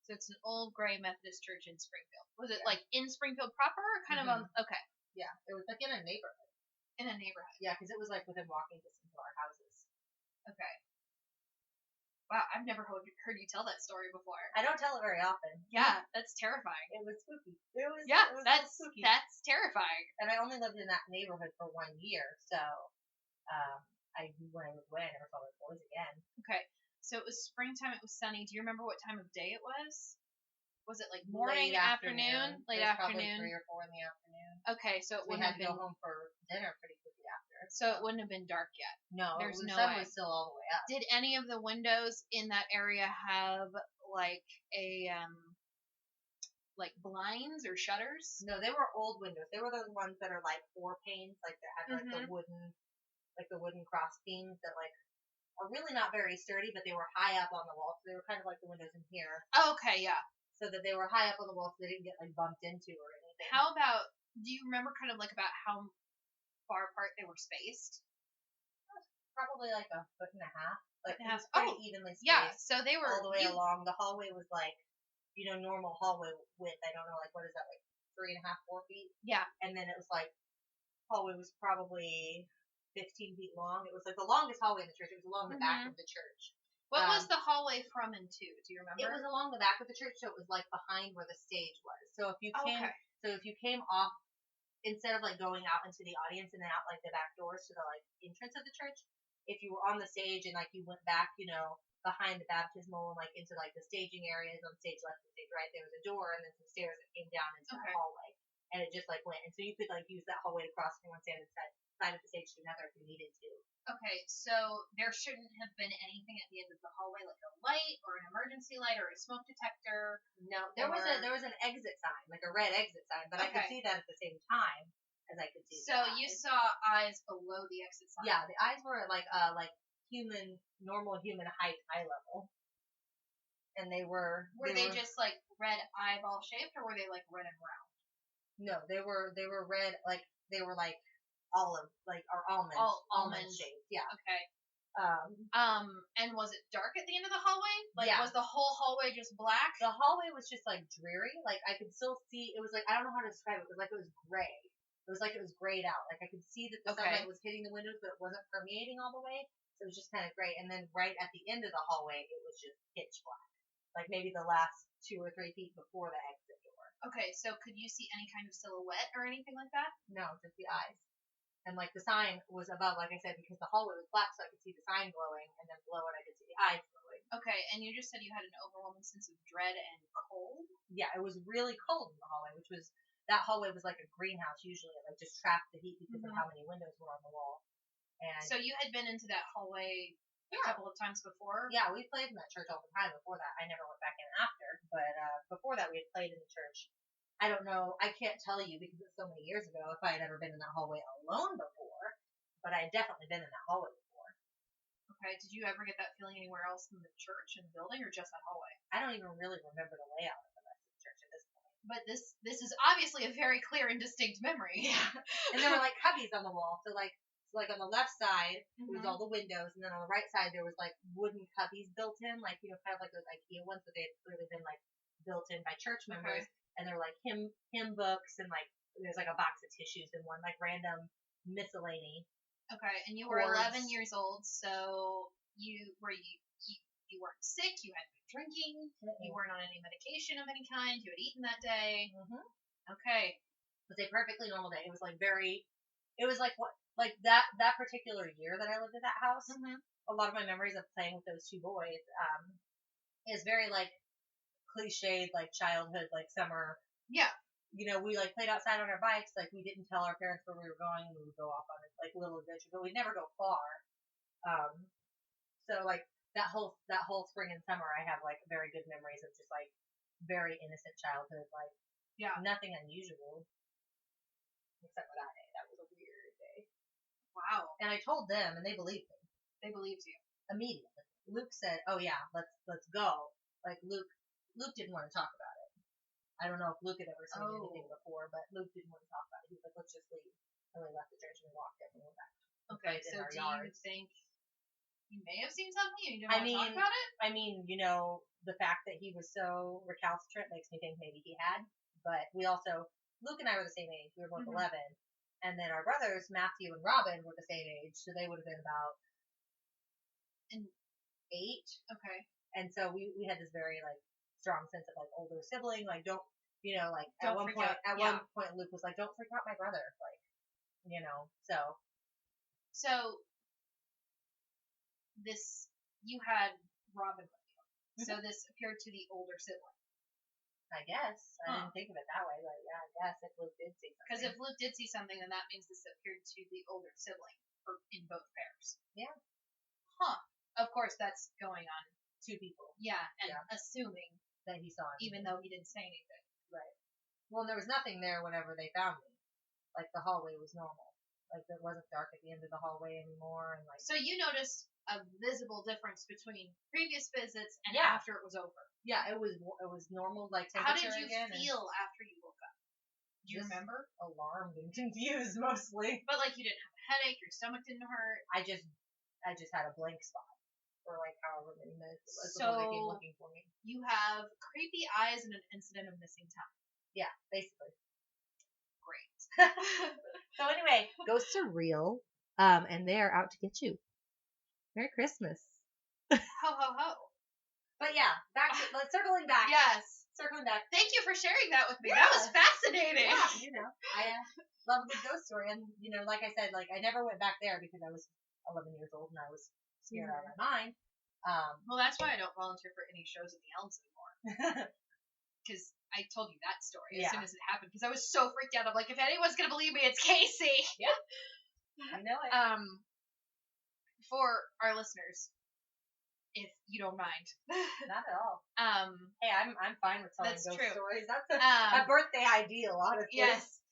So it's an old gray Methodist church in Springfield. Was it like in Springfield proper or kind of on? Okay. Yeah, it was like in a neighborhood. In a neighborhood. Yeah, because it was like within walking distance of our houses. Okay. Wow, I've never heard you tell that story before. I don't tell it very often. Yeah, that's terrifying. It was spooky. That's spooky. That's terrifying. And I only lived in that neighborhood for 1 year, so I when I was away, I never saw those boys again. Okay, so it was springtime. It was sunny. Do you remember what time of day it was? Was it like morning, afternoon? Late afternoon. Probably 3 or 4 in the afternoon. Okay, so it we wouldn't had have to been go home for dinner pretty quickly after. So it wouldn't have been dark yet. No, there's the no sun way. was still all the way up. Did any of the windows in that area have like a like blinds or shutters? No, they were old windows. They were those ones that are like 4 panes, like that had like the wooden cross beams that like are really not very sturdy, but they were high up on the wall. So they were kind of like the windows in here. Oh, okay, yeah. So that they were high up on the wall, so they didn't get like bumped into or anything. How about? Do you remember kind of like about how far apart they were spaced? Probably like 1.5 feet. Like it was pretty evenly spaced. Yeah, so they were all the way along. The hallway was like, normal hallway width. I don't know, like what is that, like 3.5, 4 feet? Yeah. And then it was like hallway was probably 15 feet long. It was like the longest hallway in the church. It was along the back of the church. What was the hallway from and to? Do you remember? It was along the back of the church, so it was like behind where the stage was. So if you came off, instead of like going out into the audience and then out like the back doors to the like entrance of the church, if you were on the stage and like you went back, behind the baptismal and like into like the staging areas on stage left and stage right, there was a door and then some stairs that came down into the hallway, and it just like went, and so you could like use that hallway to cross from one side of the stage to another if you needed to. Okay, so there shouldn't have been anything at the end of the hallway, like a light or an emergency light or a smoke detector. No, there was an exit sign, like a red exit sign, but I could see that at the same time as I could see. So you saw eyes below the exit sign. Yeah, the eyes were like normal human height, eye level, and they were. Were they just like red eyeball shaped, or were they like red and round? No, they were red, like they were like olive, like or almond, almond shaped. Yeah. Okay. And was it dark at the end of the hallway? Like, was the whole hallway just black? The hallway was just like dreary. Like I could still see. It was like, I don't know how to describe it. It was like it was gray. It was like it was grayed out. Like I could see that the sunlight was hitting the windows, but it wasn't permeating all the way. So it was just kind of gray. And then right at the end of the hallway, it was just pitch black. Like maybe the last 2 or 3 feet before the exit door. Okay, so could you see any kind of silhouette or anything like that? No, just the eyes. And like the sign was above, like I said, because the hallway was black, so I could see the sign glowing, and then below it I could see the eyes glowing. Okay, and you just said you had an overwhelming sense of dread and cold? Yeah, it was really cold in the hallway, that hallway was like a greenhouse usually. It like just trapped the heat because of how many windows were on the wall. And so you had been into that hallway a couple of times before? Yeah, we played in that church all the time before that. I never went back in after, but before that we had played in the church. I don't know, I can't tell you because it's so many years ago if I had ever been in that hallway alone before, but I had definitely been in that hallway before. Okay, did you ever get that feeling anywhere else in the church, in the building, or just that hallway? I don't even really remember the layout of the rest of the church at this point. But this is obviously a very clear and distinct memory. Yeah. And there were like cubbies on the wall, so like on the left side it was all the windows, and then on the right side there was like wooden cubbies built in, like kind of like those IKEA ones, but they had clearly been like built in by church members. And they're like hymn books, and like there's like a box of tissues and one like random miscellany. Okay, and you were 11 years old, so you You weren't sick. You hadn't been drinking. You weren't on any medication of any kind. You had eaten that day. Mm-hmm. Okay. It was a perfectly normal day. It was like that particular year that I lived at that house. Mm-hmm. A lot of my memories of playing with those two boys is very like cliched, like childhood, like summer. Yeah. You know, we like played outside on our bikes. Like we didn't tell our parents where we were going. We would go off on like little adventure, but we'd never go far. So like that whole spring and summer, I have like very good memories of just like very innocent childhood, like nothing unusual, except for that day. That was a weird day. Wow. And I told them, and they believed me. They believed you immediately. Luke said, "Oh yeah, let's go." Like Luke didn't want to talk about it. I don't know if Luke had ever seen anything before, but Luke didn't want to talk about it. He was like, "Let's just leave." And we left the church and we walked in and went back. Okay, so do you think you may have seen something and you didn't want to talk about it? I mean, you know, the fact that he was so recalcitrant makes me think maybe he had. But we also, Luke and I were the same age. We were both 11. And then our brothers, Matthew and Robin, were the same age. So they would have been about 8. Okay. And so we had this very, like, strong sense of, like, older sibling. Like, don't, you know, like, don't one point, Luke was like, don't freak out my brother. Like, you know, so. So, you had Robin with you. Mm-hmm. So this appeared to the older sibling. I guess. I didn't think of it that way, but yeah, I guess if Luke did see something. Because if Luke did see something, then that means this appeared to the older sibling in both pairs. Yeah. Huh. Of course, that's going on. 2 people. Yeah, and assuming that he saw it. Even though he didn't say anything. Right. Well, there was nothing there whenever they found me. Like, the hallway was normal. Like, it wasn't dark at the end of the hallway anymore. And like. So you noticed a visible difference between previous visits and after it was over. Yeah, it was normal, like, temperature again. How did you feel after you woke up? Do you remember? Alarmed and confused, mostly. But, like, you didn't have a headache, your stomach didn't hurt. I just had a blank spot for, like, however many minutes it was before they came looking for me. You have creepy eyes and an incident of missing time. Yeah, basically. Great. So anyway, ghosts are real, and they are out to get you. Merry Christmas. Ho, ho, ho. But yeah, circling back. Yes. Circling back. Thank you for sharing that with me. Yeah. That was fascinating. Yeah, you know, I love a good ghost story. And, you know, like I said, like, I never went back there because I was 11 years old and I was scared out of my mind. Well, that's why I don't volunteer for any shows at the Elms anymore. Because I told you that story as soon as it happened. Because I was so freaked out. I'm like, if anyone's going to believe me, it's Casey. Yeah. I know it. For our listeners, if you don't mind. Not at all. Hey, I'm fine with telling ghost stories. That's a birthday ideal, honestly. Yes.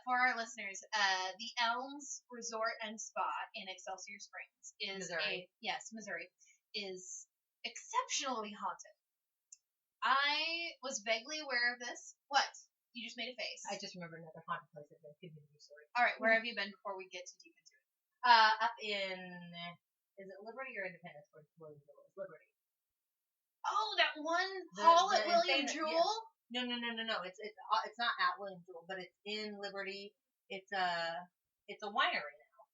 For our listeners, the Elms Resort and Spa in Excelsior Springs is Missouri, is exceptionally haunted. I was vaguely aware of this. What? You just made a face. I just remember another haunted place. Story. All right, where have you been before we get too deep into it? Up in, is it Liberty or Independence? Liberty. Oh, that one hall at William Jewell? Yeah. No. It's not at William Jewell, but it's in Liberty. It's a winery now.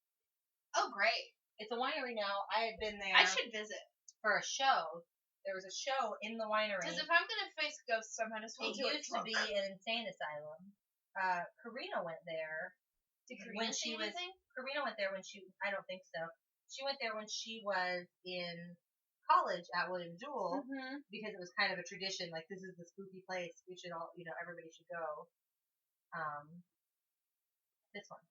Oh, great. It's a winery now. I had been there. I should visit. For a show. There was a show in the winery. Because if I'm going to face ghosts, I might as well do it. It used to be an insane asylum. Karina went there. Did Karina see anything? Karina went there when I don't think so. She went there when she was in college at William Jewell because it was kind of a tradition. Like, this is the spooky place. We should all, you know, everybody should go. This one.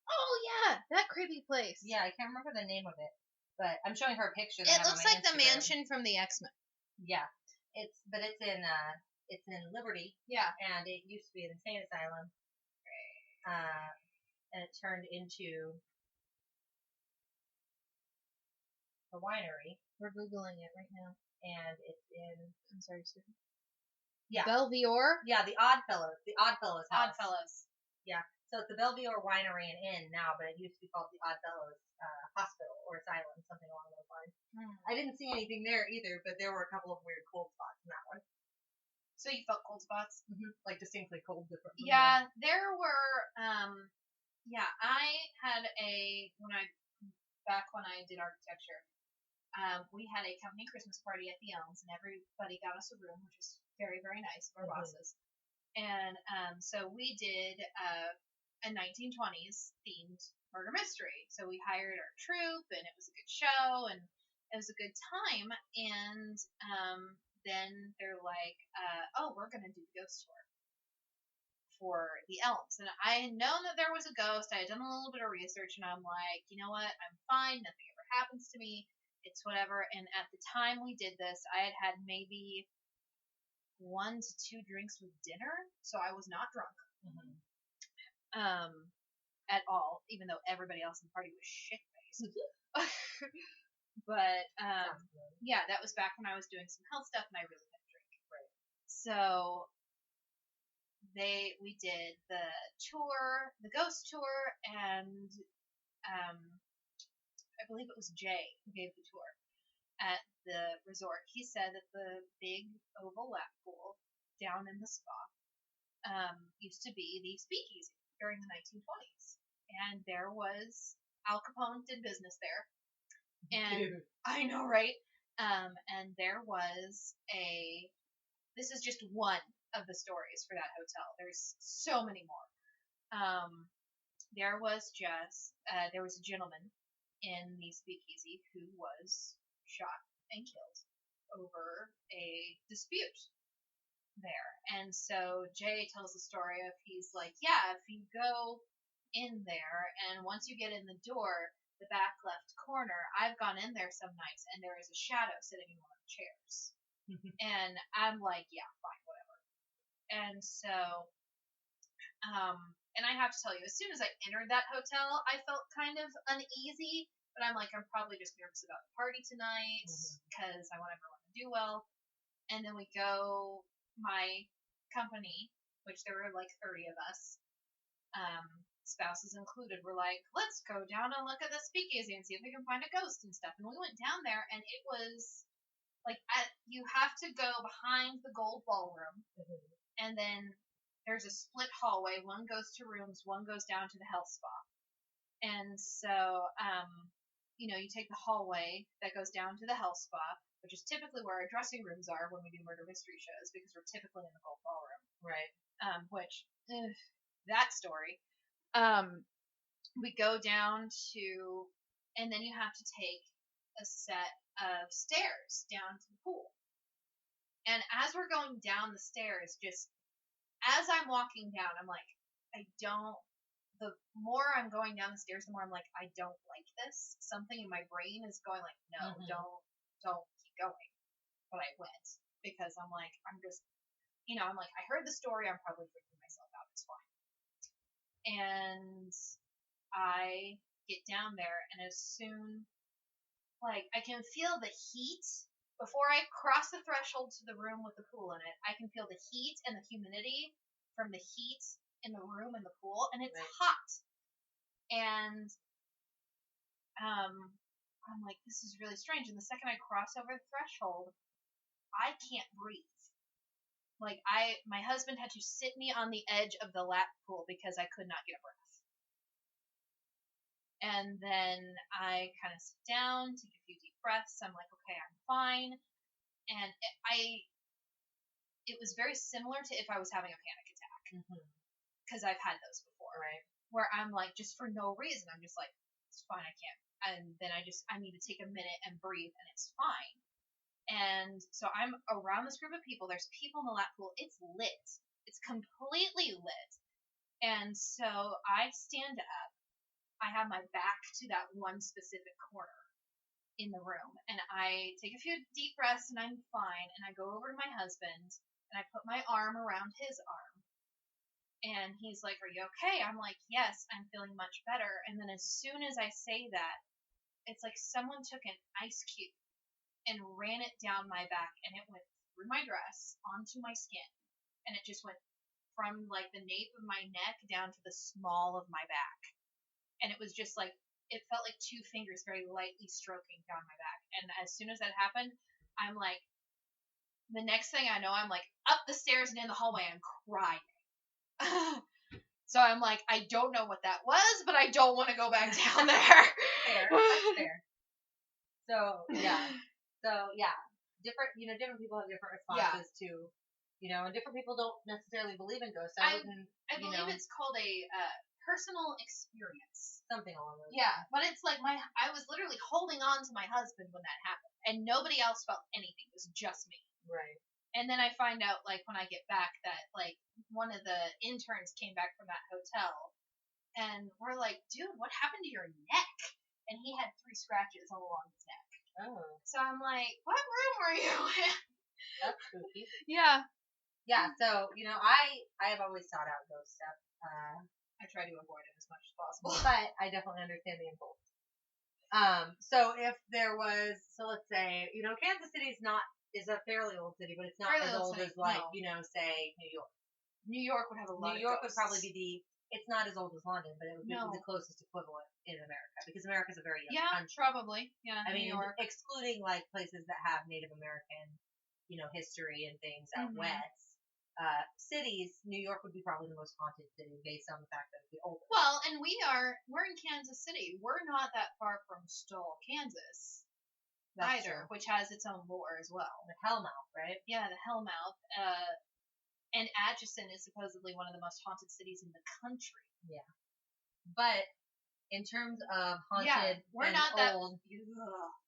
Oh, yeah. That creepy place. Yeah, I can't remember the name of it. But I'm showing her a picture. It looks like the mansion from the X-Men. Yeah. It's in Liberty. Yeah. And it used to be an insane asylum. And it turned into a winery. We're Googling it right now. And it's in... I'm sorry, sir. Yeah. Belvior? Yeah, the Oddfellows. The Oddfellows house. Oddfellows. Yeah. So it's the Belvior Winery and Inn now, but it used to be called the Oddfellows Hospital or Asylum, something along those lines. I didn't see anything there either, but there were a couple of weird cold spots in that one. So you felt cold spots? Like distinctly cold. Different. Yeah, there were, I had back when I did architecture, we had a company Christmas party at the Elms, and everybody got us a room, which was very, very nice of our bosses. And so we did a 1920s themed murder mystery. So we hired our troupe, and it was a good show, and it was a good time. And then they're like, oh, we're going to do the ghost tour for the Elms. And I had known that there was a ghost. I had done a little bit of research, and I'm like, you know what? I'm fine. Nothing ever happens to me. It's whatever. And at the time we did this, I had had maybe 1 to 2 drinks with dinner, so I was not drunk at all, even though everybody else in the party was shit-faced. But yeah, that was back when I was doing some health stuff and I really couldn't drink. Right. So we did the tour, the ghost tour, and I believe it was Jay who gave the tour at the resort. He said that the big oval lap pool down in the spa used to be the speakeasy during the 1920s, and there was Al Capone did business there, and I know, right? And there was this is just one of the stories for that hotel. There's so many more. There was a gentleman in the speakeasy who was shot and killed over a dispute there. And so Jay tells the story of, he's like, yeah, if you go in there and once you get in the door, the back left corner, I've gone in there some nights and there is a shadow sitting in one of the chairs. And I'm like, yeah, fine, whatever. And so, and I have to tell you, as soon as I entered that hotel, I felt kind of uneasy, but I'm like, I'm probably just nervous about the party tonight because I want everyone to do well. And then we go, my company, which there were like 30 of us, spouses included, were like, let's go down and look at the speakeasy and see if we can find a ghost and stuff. And we went down there, and it was like, you have to go behind the gold ballroom, and then there's a split hallway. One goes to rooms, one goes down to the health spa. And so, you take the hallway that goes down to the health spa, which is typically where our dressing rooms are when we do murder mystery shows, because we're typically in the gold ballroom. Right. That story. We go down to, and then you have to take a set of stairs down to the pool. And as we're going down the stairs, just as I'm walking down, I'm like, the more I'm going down the stairs, the more I'm like, I don't like this. Something in my brain is going like, no, don't keep going. But I went because I'm like, I'm just, I'm like, I heard the story, I'm probably freaking myself out, it's fine. And I get down there, and as soon, I can feel the heat. Before I cross the threshold to the room with the pool in it, I can feel the heat and the humidity from the heat in the room and the pool, and it's hot. And I'm like, this is really strange. And the second I cross over the threshold, I can't breathe. My husband had to sit me on the edge of the lap pool because I could not get a breath. And then I kind of sit down, take a few deep breaths. I'm like, okay, I'm fine. And it was very similar to if I was having a panic attack. Because I've had those before. Right. Where I'm like, just for no reason, I'm just like, it's fine, I can't. And then I need to take a minute and breathe, and it's fine. And so I'm around this group of people. There's people in the lap pool. It's lit. It's completely lit. And so I stand up. I have my back to that one specific corner in the room, and I take a few deep breaths, and I'm fine. And I go over to my husband, and I put my arm around his arm, and he's like, "Are you okay?" I'm like, "Yes, I'm feeling much better." And then as soon as I say that, it's like someone took an ice cube and ran it down my back, and it went through my dress onto my skin, and it just went from the nape of my neck down to the small of my back. And it was just it felt like 2 fingers very lightly stroking down my back. And as soon as that happened, I'm like, the next thing I know, I'm up the stairs and in the hallway, I'm crying. So I'm like, I don't know what that was, but I don't want to go back down there. Fair. So yeah, different people have different responses to, and different people don't necessarily believe in ghosts. I believe it's called a personal experience. Something along those lines. Yeah, but it's like I was literally holding on to my husband when that happened, and nobody else felt anything. It was just me. Right. And then I find out, like, when I get back that, like, one of the interns came back from that hotel, and we're like, dude, what happened to your neck? And he had 3 scratches all along his neck. Oh. So I'm like, what room are you in? That's spooky. Yeah. Yeah, so, I have always sought out ghost stuff. I try to avoid it as much as possible. But I definitely understand the impulse. So if there was, let's say, Kansas City's is a fairly old city, but it's not as old as, like, say, New York. New York would have a lot of New York ghosts. would probably be it's not as old as London, but it would be the closest equivalent in America, because America's a very young country. Yeah, probably. Yeah, I mean, excluding, like, places that have Native American, history and things out west. Cities, New York would be probably the most haunted city based on the fact that it's the oldest. Well, and we're in Kansas City. We're not that far from Stoll, Kansas. That's either, true. Which has its own lore as well. The Hellmouth, right? Yeah, the Hellmouth. And Atchison is supposedly one of the most haunted cities in the country. Yeah. But in terms of haunted we're and not old,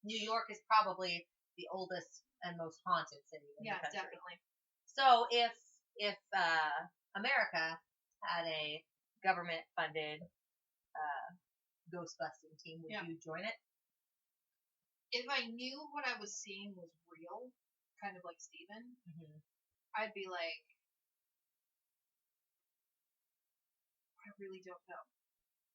New York is probably the oldest and most haunted city in the country. Yeah, definitely. So if America had a government-funded ghost busting team, would you join it? If I knew what I was seeing was real, kind of like Steven, I'd be like, I really don't know.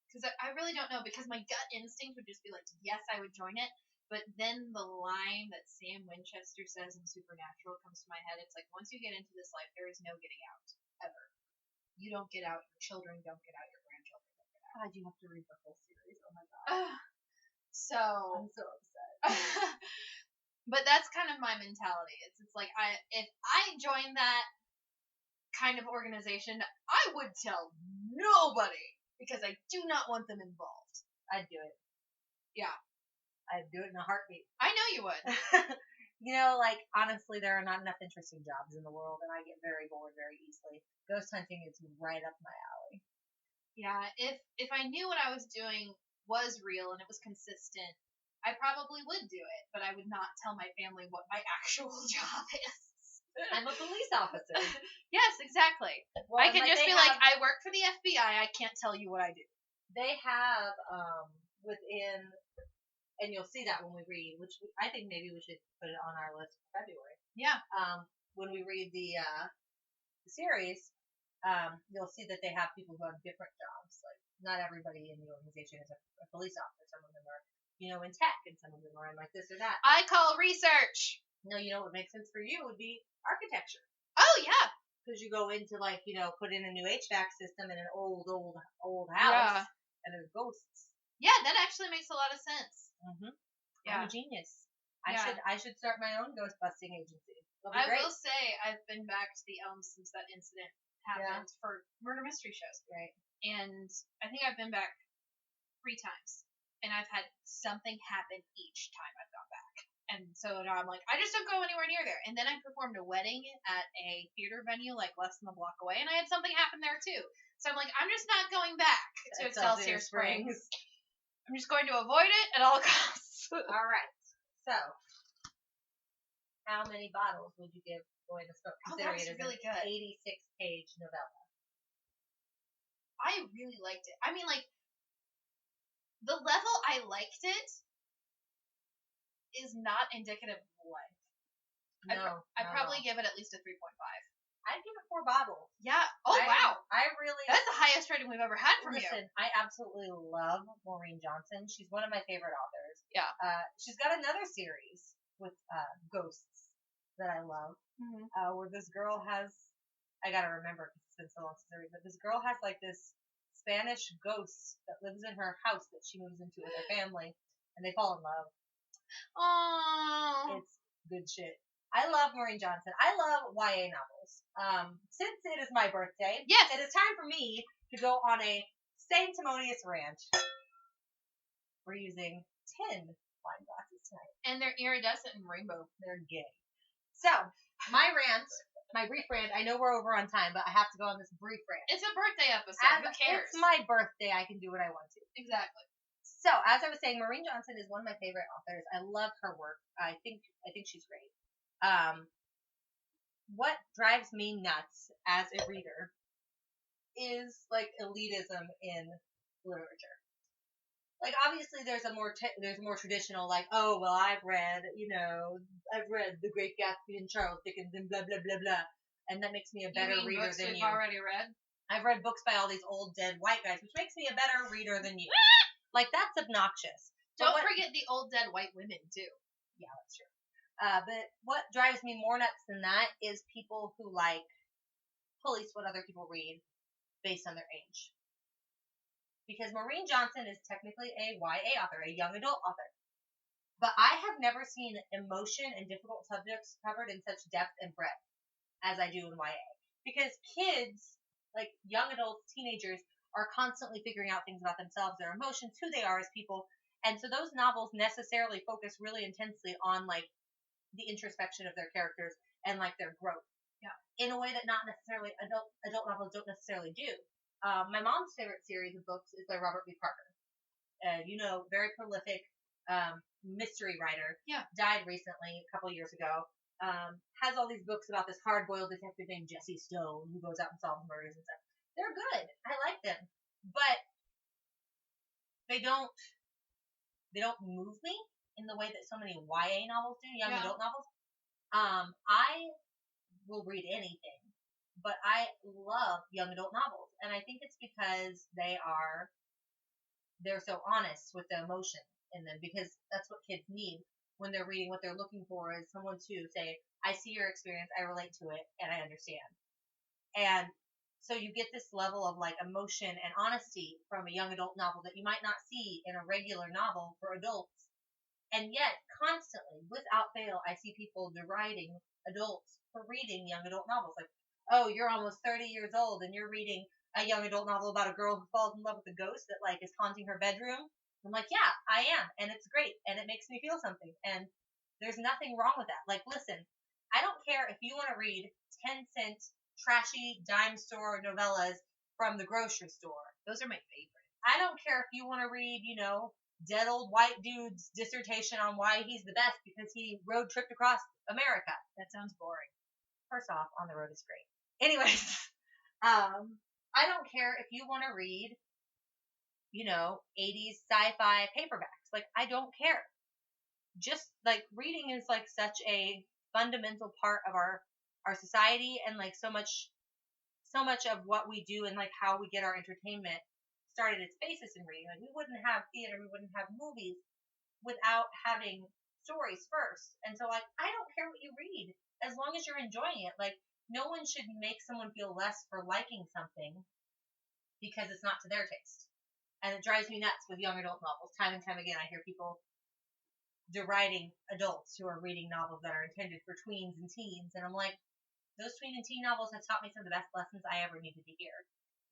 Because I really don't know, because my gut instinct would just be like, yes, I would join it. But then the line that Sam Winchester says in Supernatural comes to my head. It's like, once you get into this life, there is no getting out, ever. You don't get out, your children don't get out, your grandchildren don't get out. God, you have to read the whole series. Oh my God. So I'm so upset. But that's kind of my mentality. It's like, if I joined that kind of organization, I would tell nobody, because I do not want them involved. I'd do it. Yeah. I'd do it in a heartbeat. I know you would. Like, honestly, there are not enough interesting jobs in the world, and I get very bored very easily. Ghost hunting is right up my alley. Yeah, if I knew what I was doing was real and it was consistent, I probably would do it, but I would not tell my family what my actual job is. I'm a police officer. Yes, exactly. Well, I can just be like, I work for the FBI, I can't tell you what I do. They have, within, and you'll see that when we read, which I think maybe we should put it on our list for February. Yeah. When we read the series, you'll see that they have people who have different jobs. Like, not everybody in the organization is a police officer. Some of them are, in tech, and some of them are in, like, this or that. I call research. No, what makes sense for you would be architecture. Oh, yeah. Because you go into, like, put in a new HVAC system in an old house, and there's ghosts. Yeah, that actually makes a lot of sense. Mm-hmm. Yeah. I'm a genius. I should start my own ghost busting agency. I will say I've been back to the Elms since that incident happened for murder mystery shows. Right. And I think I've been back 3 times. And I've had something happen each time I've gone back. And so now I'm like, I just don't go anywhere near there. And then I performed a wedding at a theater venue like less than a block away, and I had something happen there too. So I'm like, I'm just not going back to Excelsior Springs. I'm just going to avoid it at all costs. All right. So, how many bottles would you give Going to Smoke? Considering it is really good. 86-page novella. I really liked it. I mean, like, the level I liked it is not indicative of life. No. I'd probably give it at least a 3.5. I'd give it 4 bottles. Yeah. Oh, wow. That's the highest rating we've ever had from you. Listen, I absolutely love Maureen Johnson. She's one of my favorite authors. Yeah. She's got another series with ghosts that I love, where this girl has, I gotta remember because it's been so long since I read, but this girl has, like, this Spanish ghost that lives in her house that she moves into with her family, and they fall in love. Aww. It's good shit. I love Maureen Johnson. I love YA novels. Since it is my birthday, yes, it is time for me to go on a sanctimonious rant. We're using 10 wine glasses tonight. And they're iridescent and rainbow. They're gay. So, my brief rant, I know we're over on time, but I have to go on this brief rant. It's a birthday episode. Who cares? It's my birthday. I can do what I want to. Exactly. So, as I was saying, Maureen Johnson is one of my favorite authors. I love her work. I think she's great. What drives me nuts as a reader is like elitism in literature. Like, obviously, there's a more traditional, like, oh, well, I've read The Great Gatsby and Charles Dickens and blah blah blah blah, and that makes me a better reader than you. You've already read? I've read books by all these old dead white guys, which makes me a better reader than you. Like, that's obnoxious. Don't forget the old dead white women too. Yeah, that's true. But what drives me more nuts than that is people who like police what other people read based on their age. Because Maureen Johnson is technically a YA author, a young adult author. But I have never seen emotion and difficult subjects covered in such depth and breadth as I do in YA. Because kids, like young adults, teenagers, are constantly figuring out things about themselves, their emotions, who they are as people. And so those novels necessarily focus really intensely on like the introspection of their characters and like their growth. Yeah. In a way that not necessarily adult novels don't necessarily do. My mom's favorite series of books is by Robert B. Parker. Very prolific mystery writer. Yeah. Died recently, a couple years ago. Has all these books about this hard-boiled detective named Jesse Stone who goes out and solves murders and stuff. They're good. I like them. But they don't move me in the way that so many YA novels do, young adult novels. I will read anything. But I love young adult novels, and I think it's because they're so honest with the emotion in them, because that's what kids need when they're reading. What they're looking for is someone to say, I see your experience, I relate to it, and I understand. And so you get this level of like emotion and honesty from a young adult novel that you might not see in a regular novel for adults. And yet, constantly, without fail, I see people deriding adults for reading young adult novels. Like, oh, you're almost 30 years old and you're reading a young adult novel about a girl who falls in love with a ghost that like is haunting her bedroom. I'm like, yeah, I am, and it's great, and it makes me feel something, and there's nothing wrong with that. Like, listen, I don't care if you want to read 10-cent trashy dime store novellas from the grocery store. Those are my favorite. I don't care if you want to read, dead old white dude's dissertation on why he's the best because he road tripped across America. That sounds boring. First off, On the Road is great. Anyways, I don't care if you want to read, 80s sci-fi paperbacks. Like, I don't care. Just, like, reading is, like, such a fundamental part of our society, and, like, so much of what we do and, like, how we get our entertainment started its basis in reading. Like, we wouldn't have theater, we wouldn't have movies without having stories first. And so, like, I don't care what you read, as long as you're enjoying it. Like, no one should make someone feel less for liking something because it's not to their taste. And it drives me nuts with young adult novels. Time and time again, I hear people deriding adults who are reading novels that are intended for tweens and teens. And I'm like, those tween and teen novels have taught me some of the best lessons I ever needed to hear.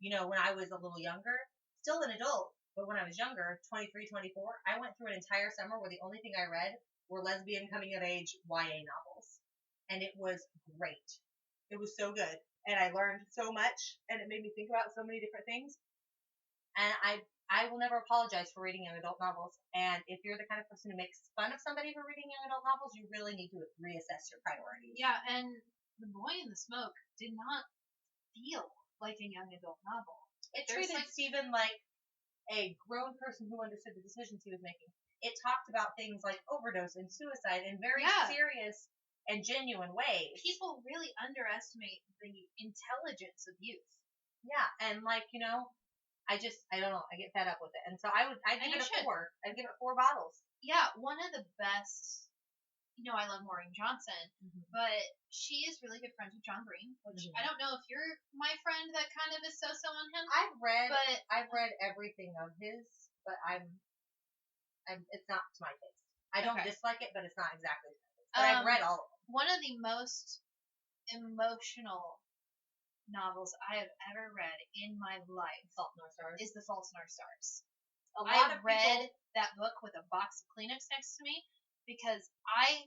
When I was a little younger, still an adult, but when I was younger, 23, 24, I went through an entire summer where the only thing I read were lesbian coming-of-age YA novels. And it was great. It was so good. And I learned so much, and it made me think about so many different things. And I will never apologize for reading young adult novels. And if you're the kind of person who makes fun of somebody for reading young adult novels, you really need to reassess your priorities. Yeah, and The Boy in the Smoke did not feel like a young adult novel. It treated Stephen like a grown person who understood the decisions he was making. It talked about things like overdose and suicide in very serious and genuine ways. People really underestimate the intelligence of youth. Yeah, and like, I don't know, I get fed up with it. And so I'd give it a 4. I'd give it 4 bottles. Yeah, one of the best, I love Maureen Johnson, but she is really good friends with John Green, which I don't know if you're my friend that kind of is so-so on him. I've read everything of his, but it's not to my taste. I don't dislike it, but it's not exactly to my taste. But I've read all of them. One of the most emotional novels I have ever read in my life Fault in Our Stars. is The Fault in Our Stars. I read that book with a box of Kleenex next to me because I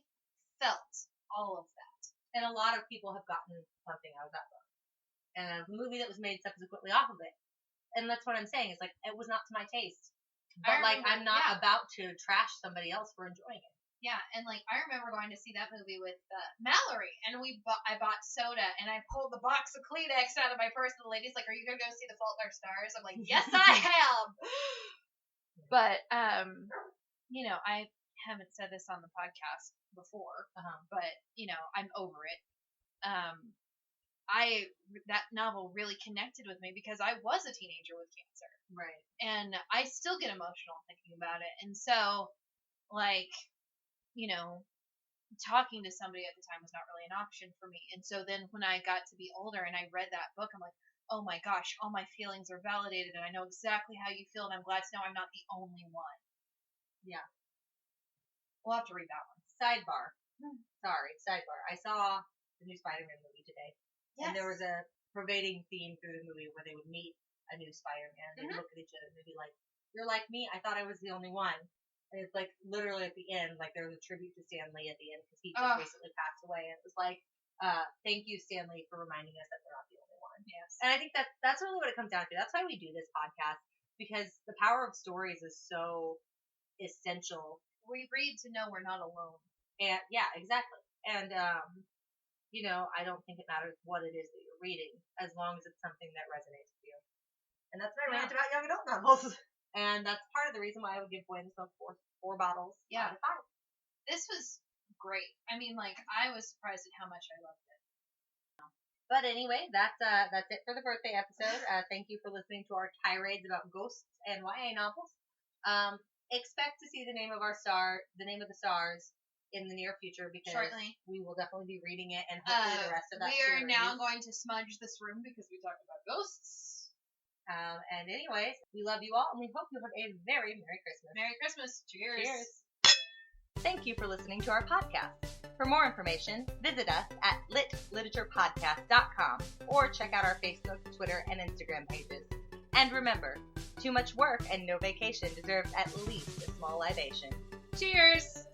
felt all of that. And a lot of people have gotten something out of that book. And a movie that was made subsequently off of it. And that's what I'm saying. It's like, it was not to my taste. But, I'm not about to trash somebody else for enjoying it. Yeah, and, I remember going to see that movie with Mallory, and I bought soda, and I pulled the box of Kleenex out of my purse, and the lady's like, are you going to go see The Fault in Our Stars? I'm like, yes, I am! But, I haven't said this on the podcast before, but, I'm over it. That novel really connected with me because I was a teenager with cancer. Right. And I still get emotional thinking about it. And so, talking to somebody at the time was not really an option for me. And so then when I got to be older and I read that book, I'm like, oh my gosh, all my feelings are validated and I know exactly how you feel and I'm glad to know I'm not the only one. Yeah. We'll have to read that one. Sidebar. Sidebar. I saw the new Spider-Man movie today. Yes. And there was a pervading theme through the movie where they would meet a new Spider-Man and they'd look at each other and they'd be like, you're like me, I thought I was the only one. And it's literally at the end, there was a tribute to Stan Lee at the end because he just recently passed away. And it was thank you, Stan Lee, for reminding us that they're not the only one. Yes. And I think that's really what it comes down to. That's why we do this podcast, because the power of stories is so essential. We read to know we're not alone. And yeah, exactly. And I don't think it matters what it is that you're reading, as long as it's something that resonates with you. And that's my rant about young adult novels. And that's part of the reason why I would give Boy in the Smoke four bottles out of 5. This was great. I mean, I was surprised at how much I loved it. But anyway, that's it for the birthday episode. Thank you for listening to our tirades about ghosts and YA novels. Expect to see the name of the stars in the near future because shortly we will definitely be reading it and hopefully the rest of that we are series. now going to smudge this room because we talked about ghosts. And anyways, we love you all and we hope you have a very Merry Christmas. Merry Christmas. Cheers. Cheers. Thank you for listening to our podcast. For more information, visit us at litliteraturepodcast.com or check out our Facebook, Twitter, and Instagram pages. And remember, too much work and no vacation deserves at least a small libation. Cheers.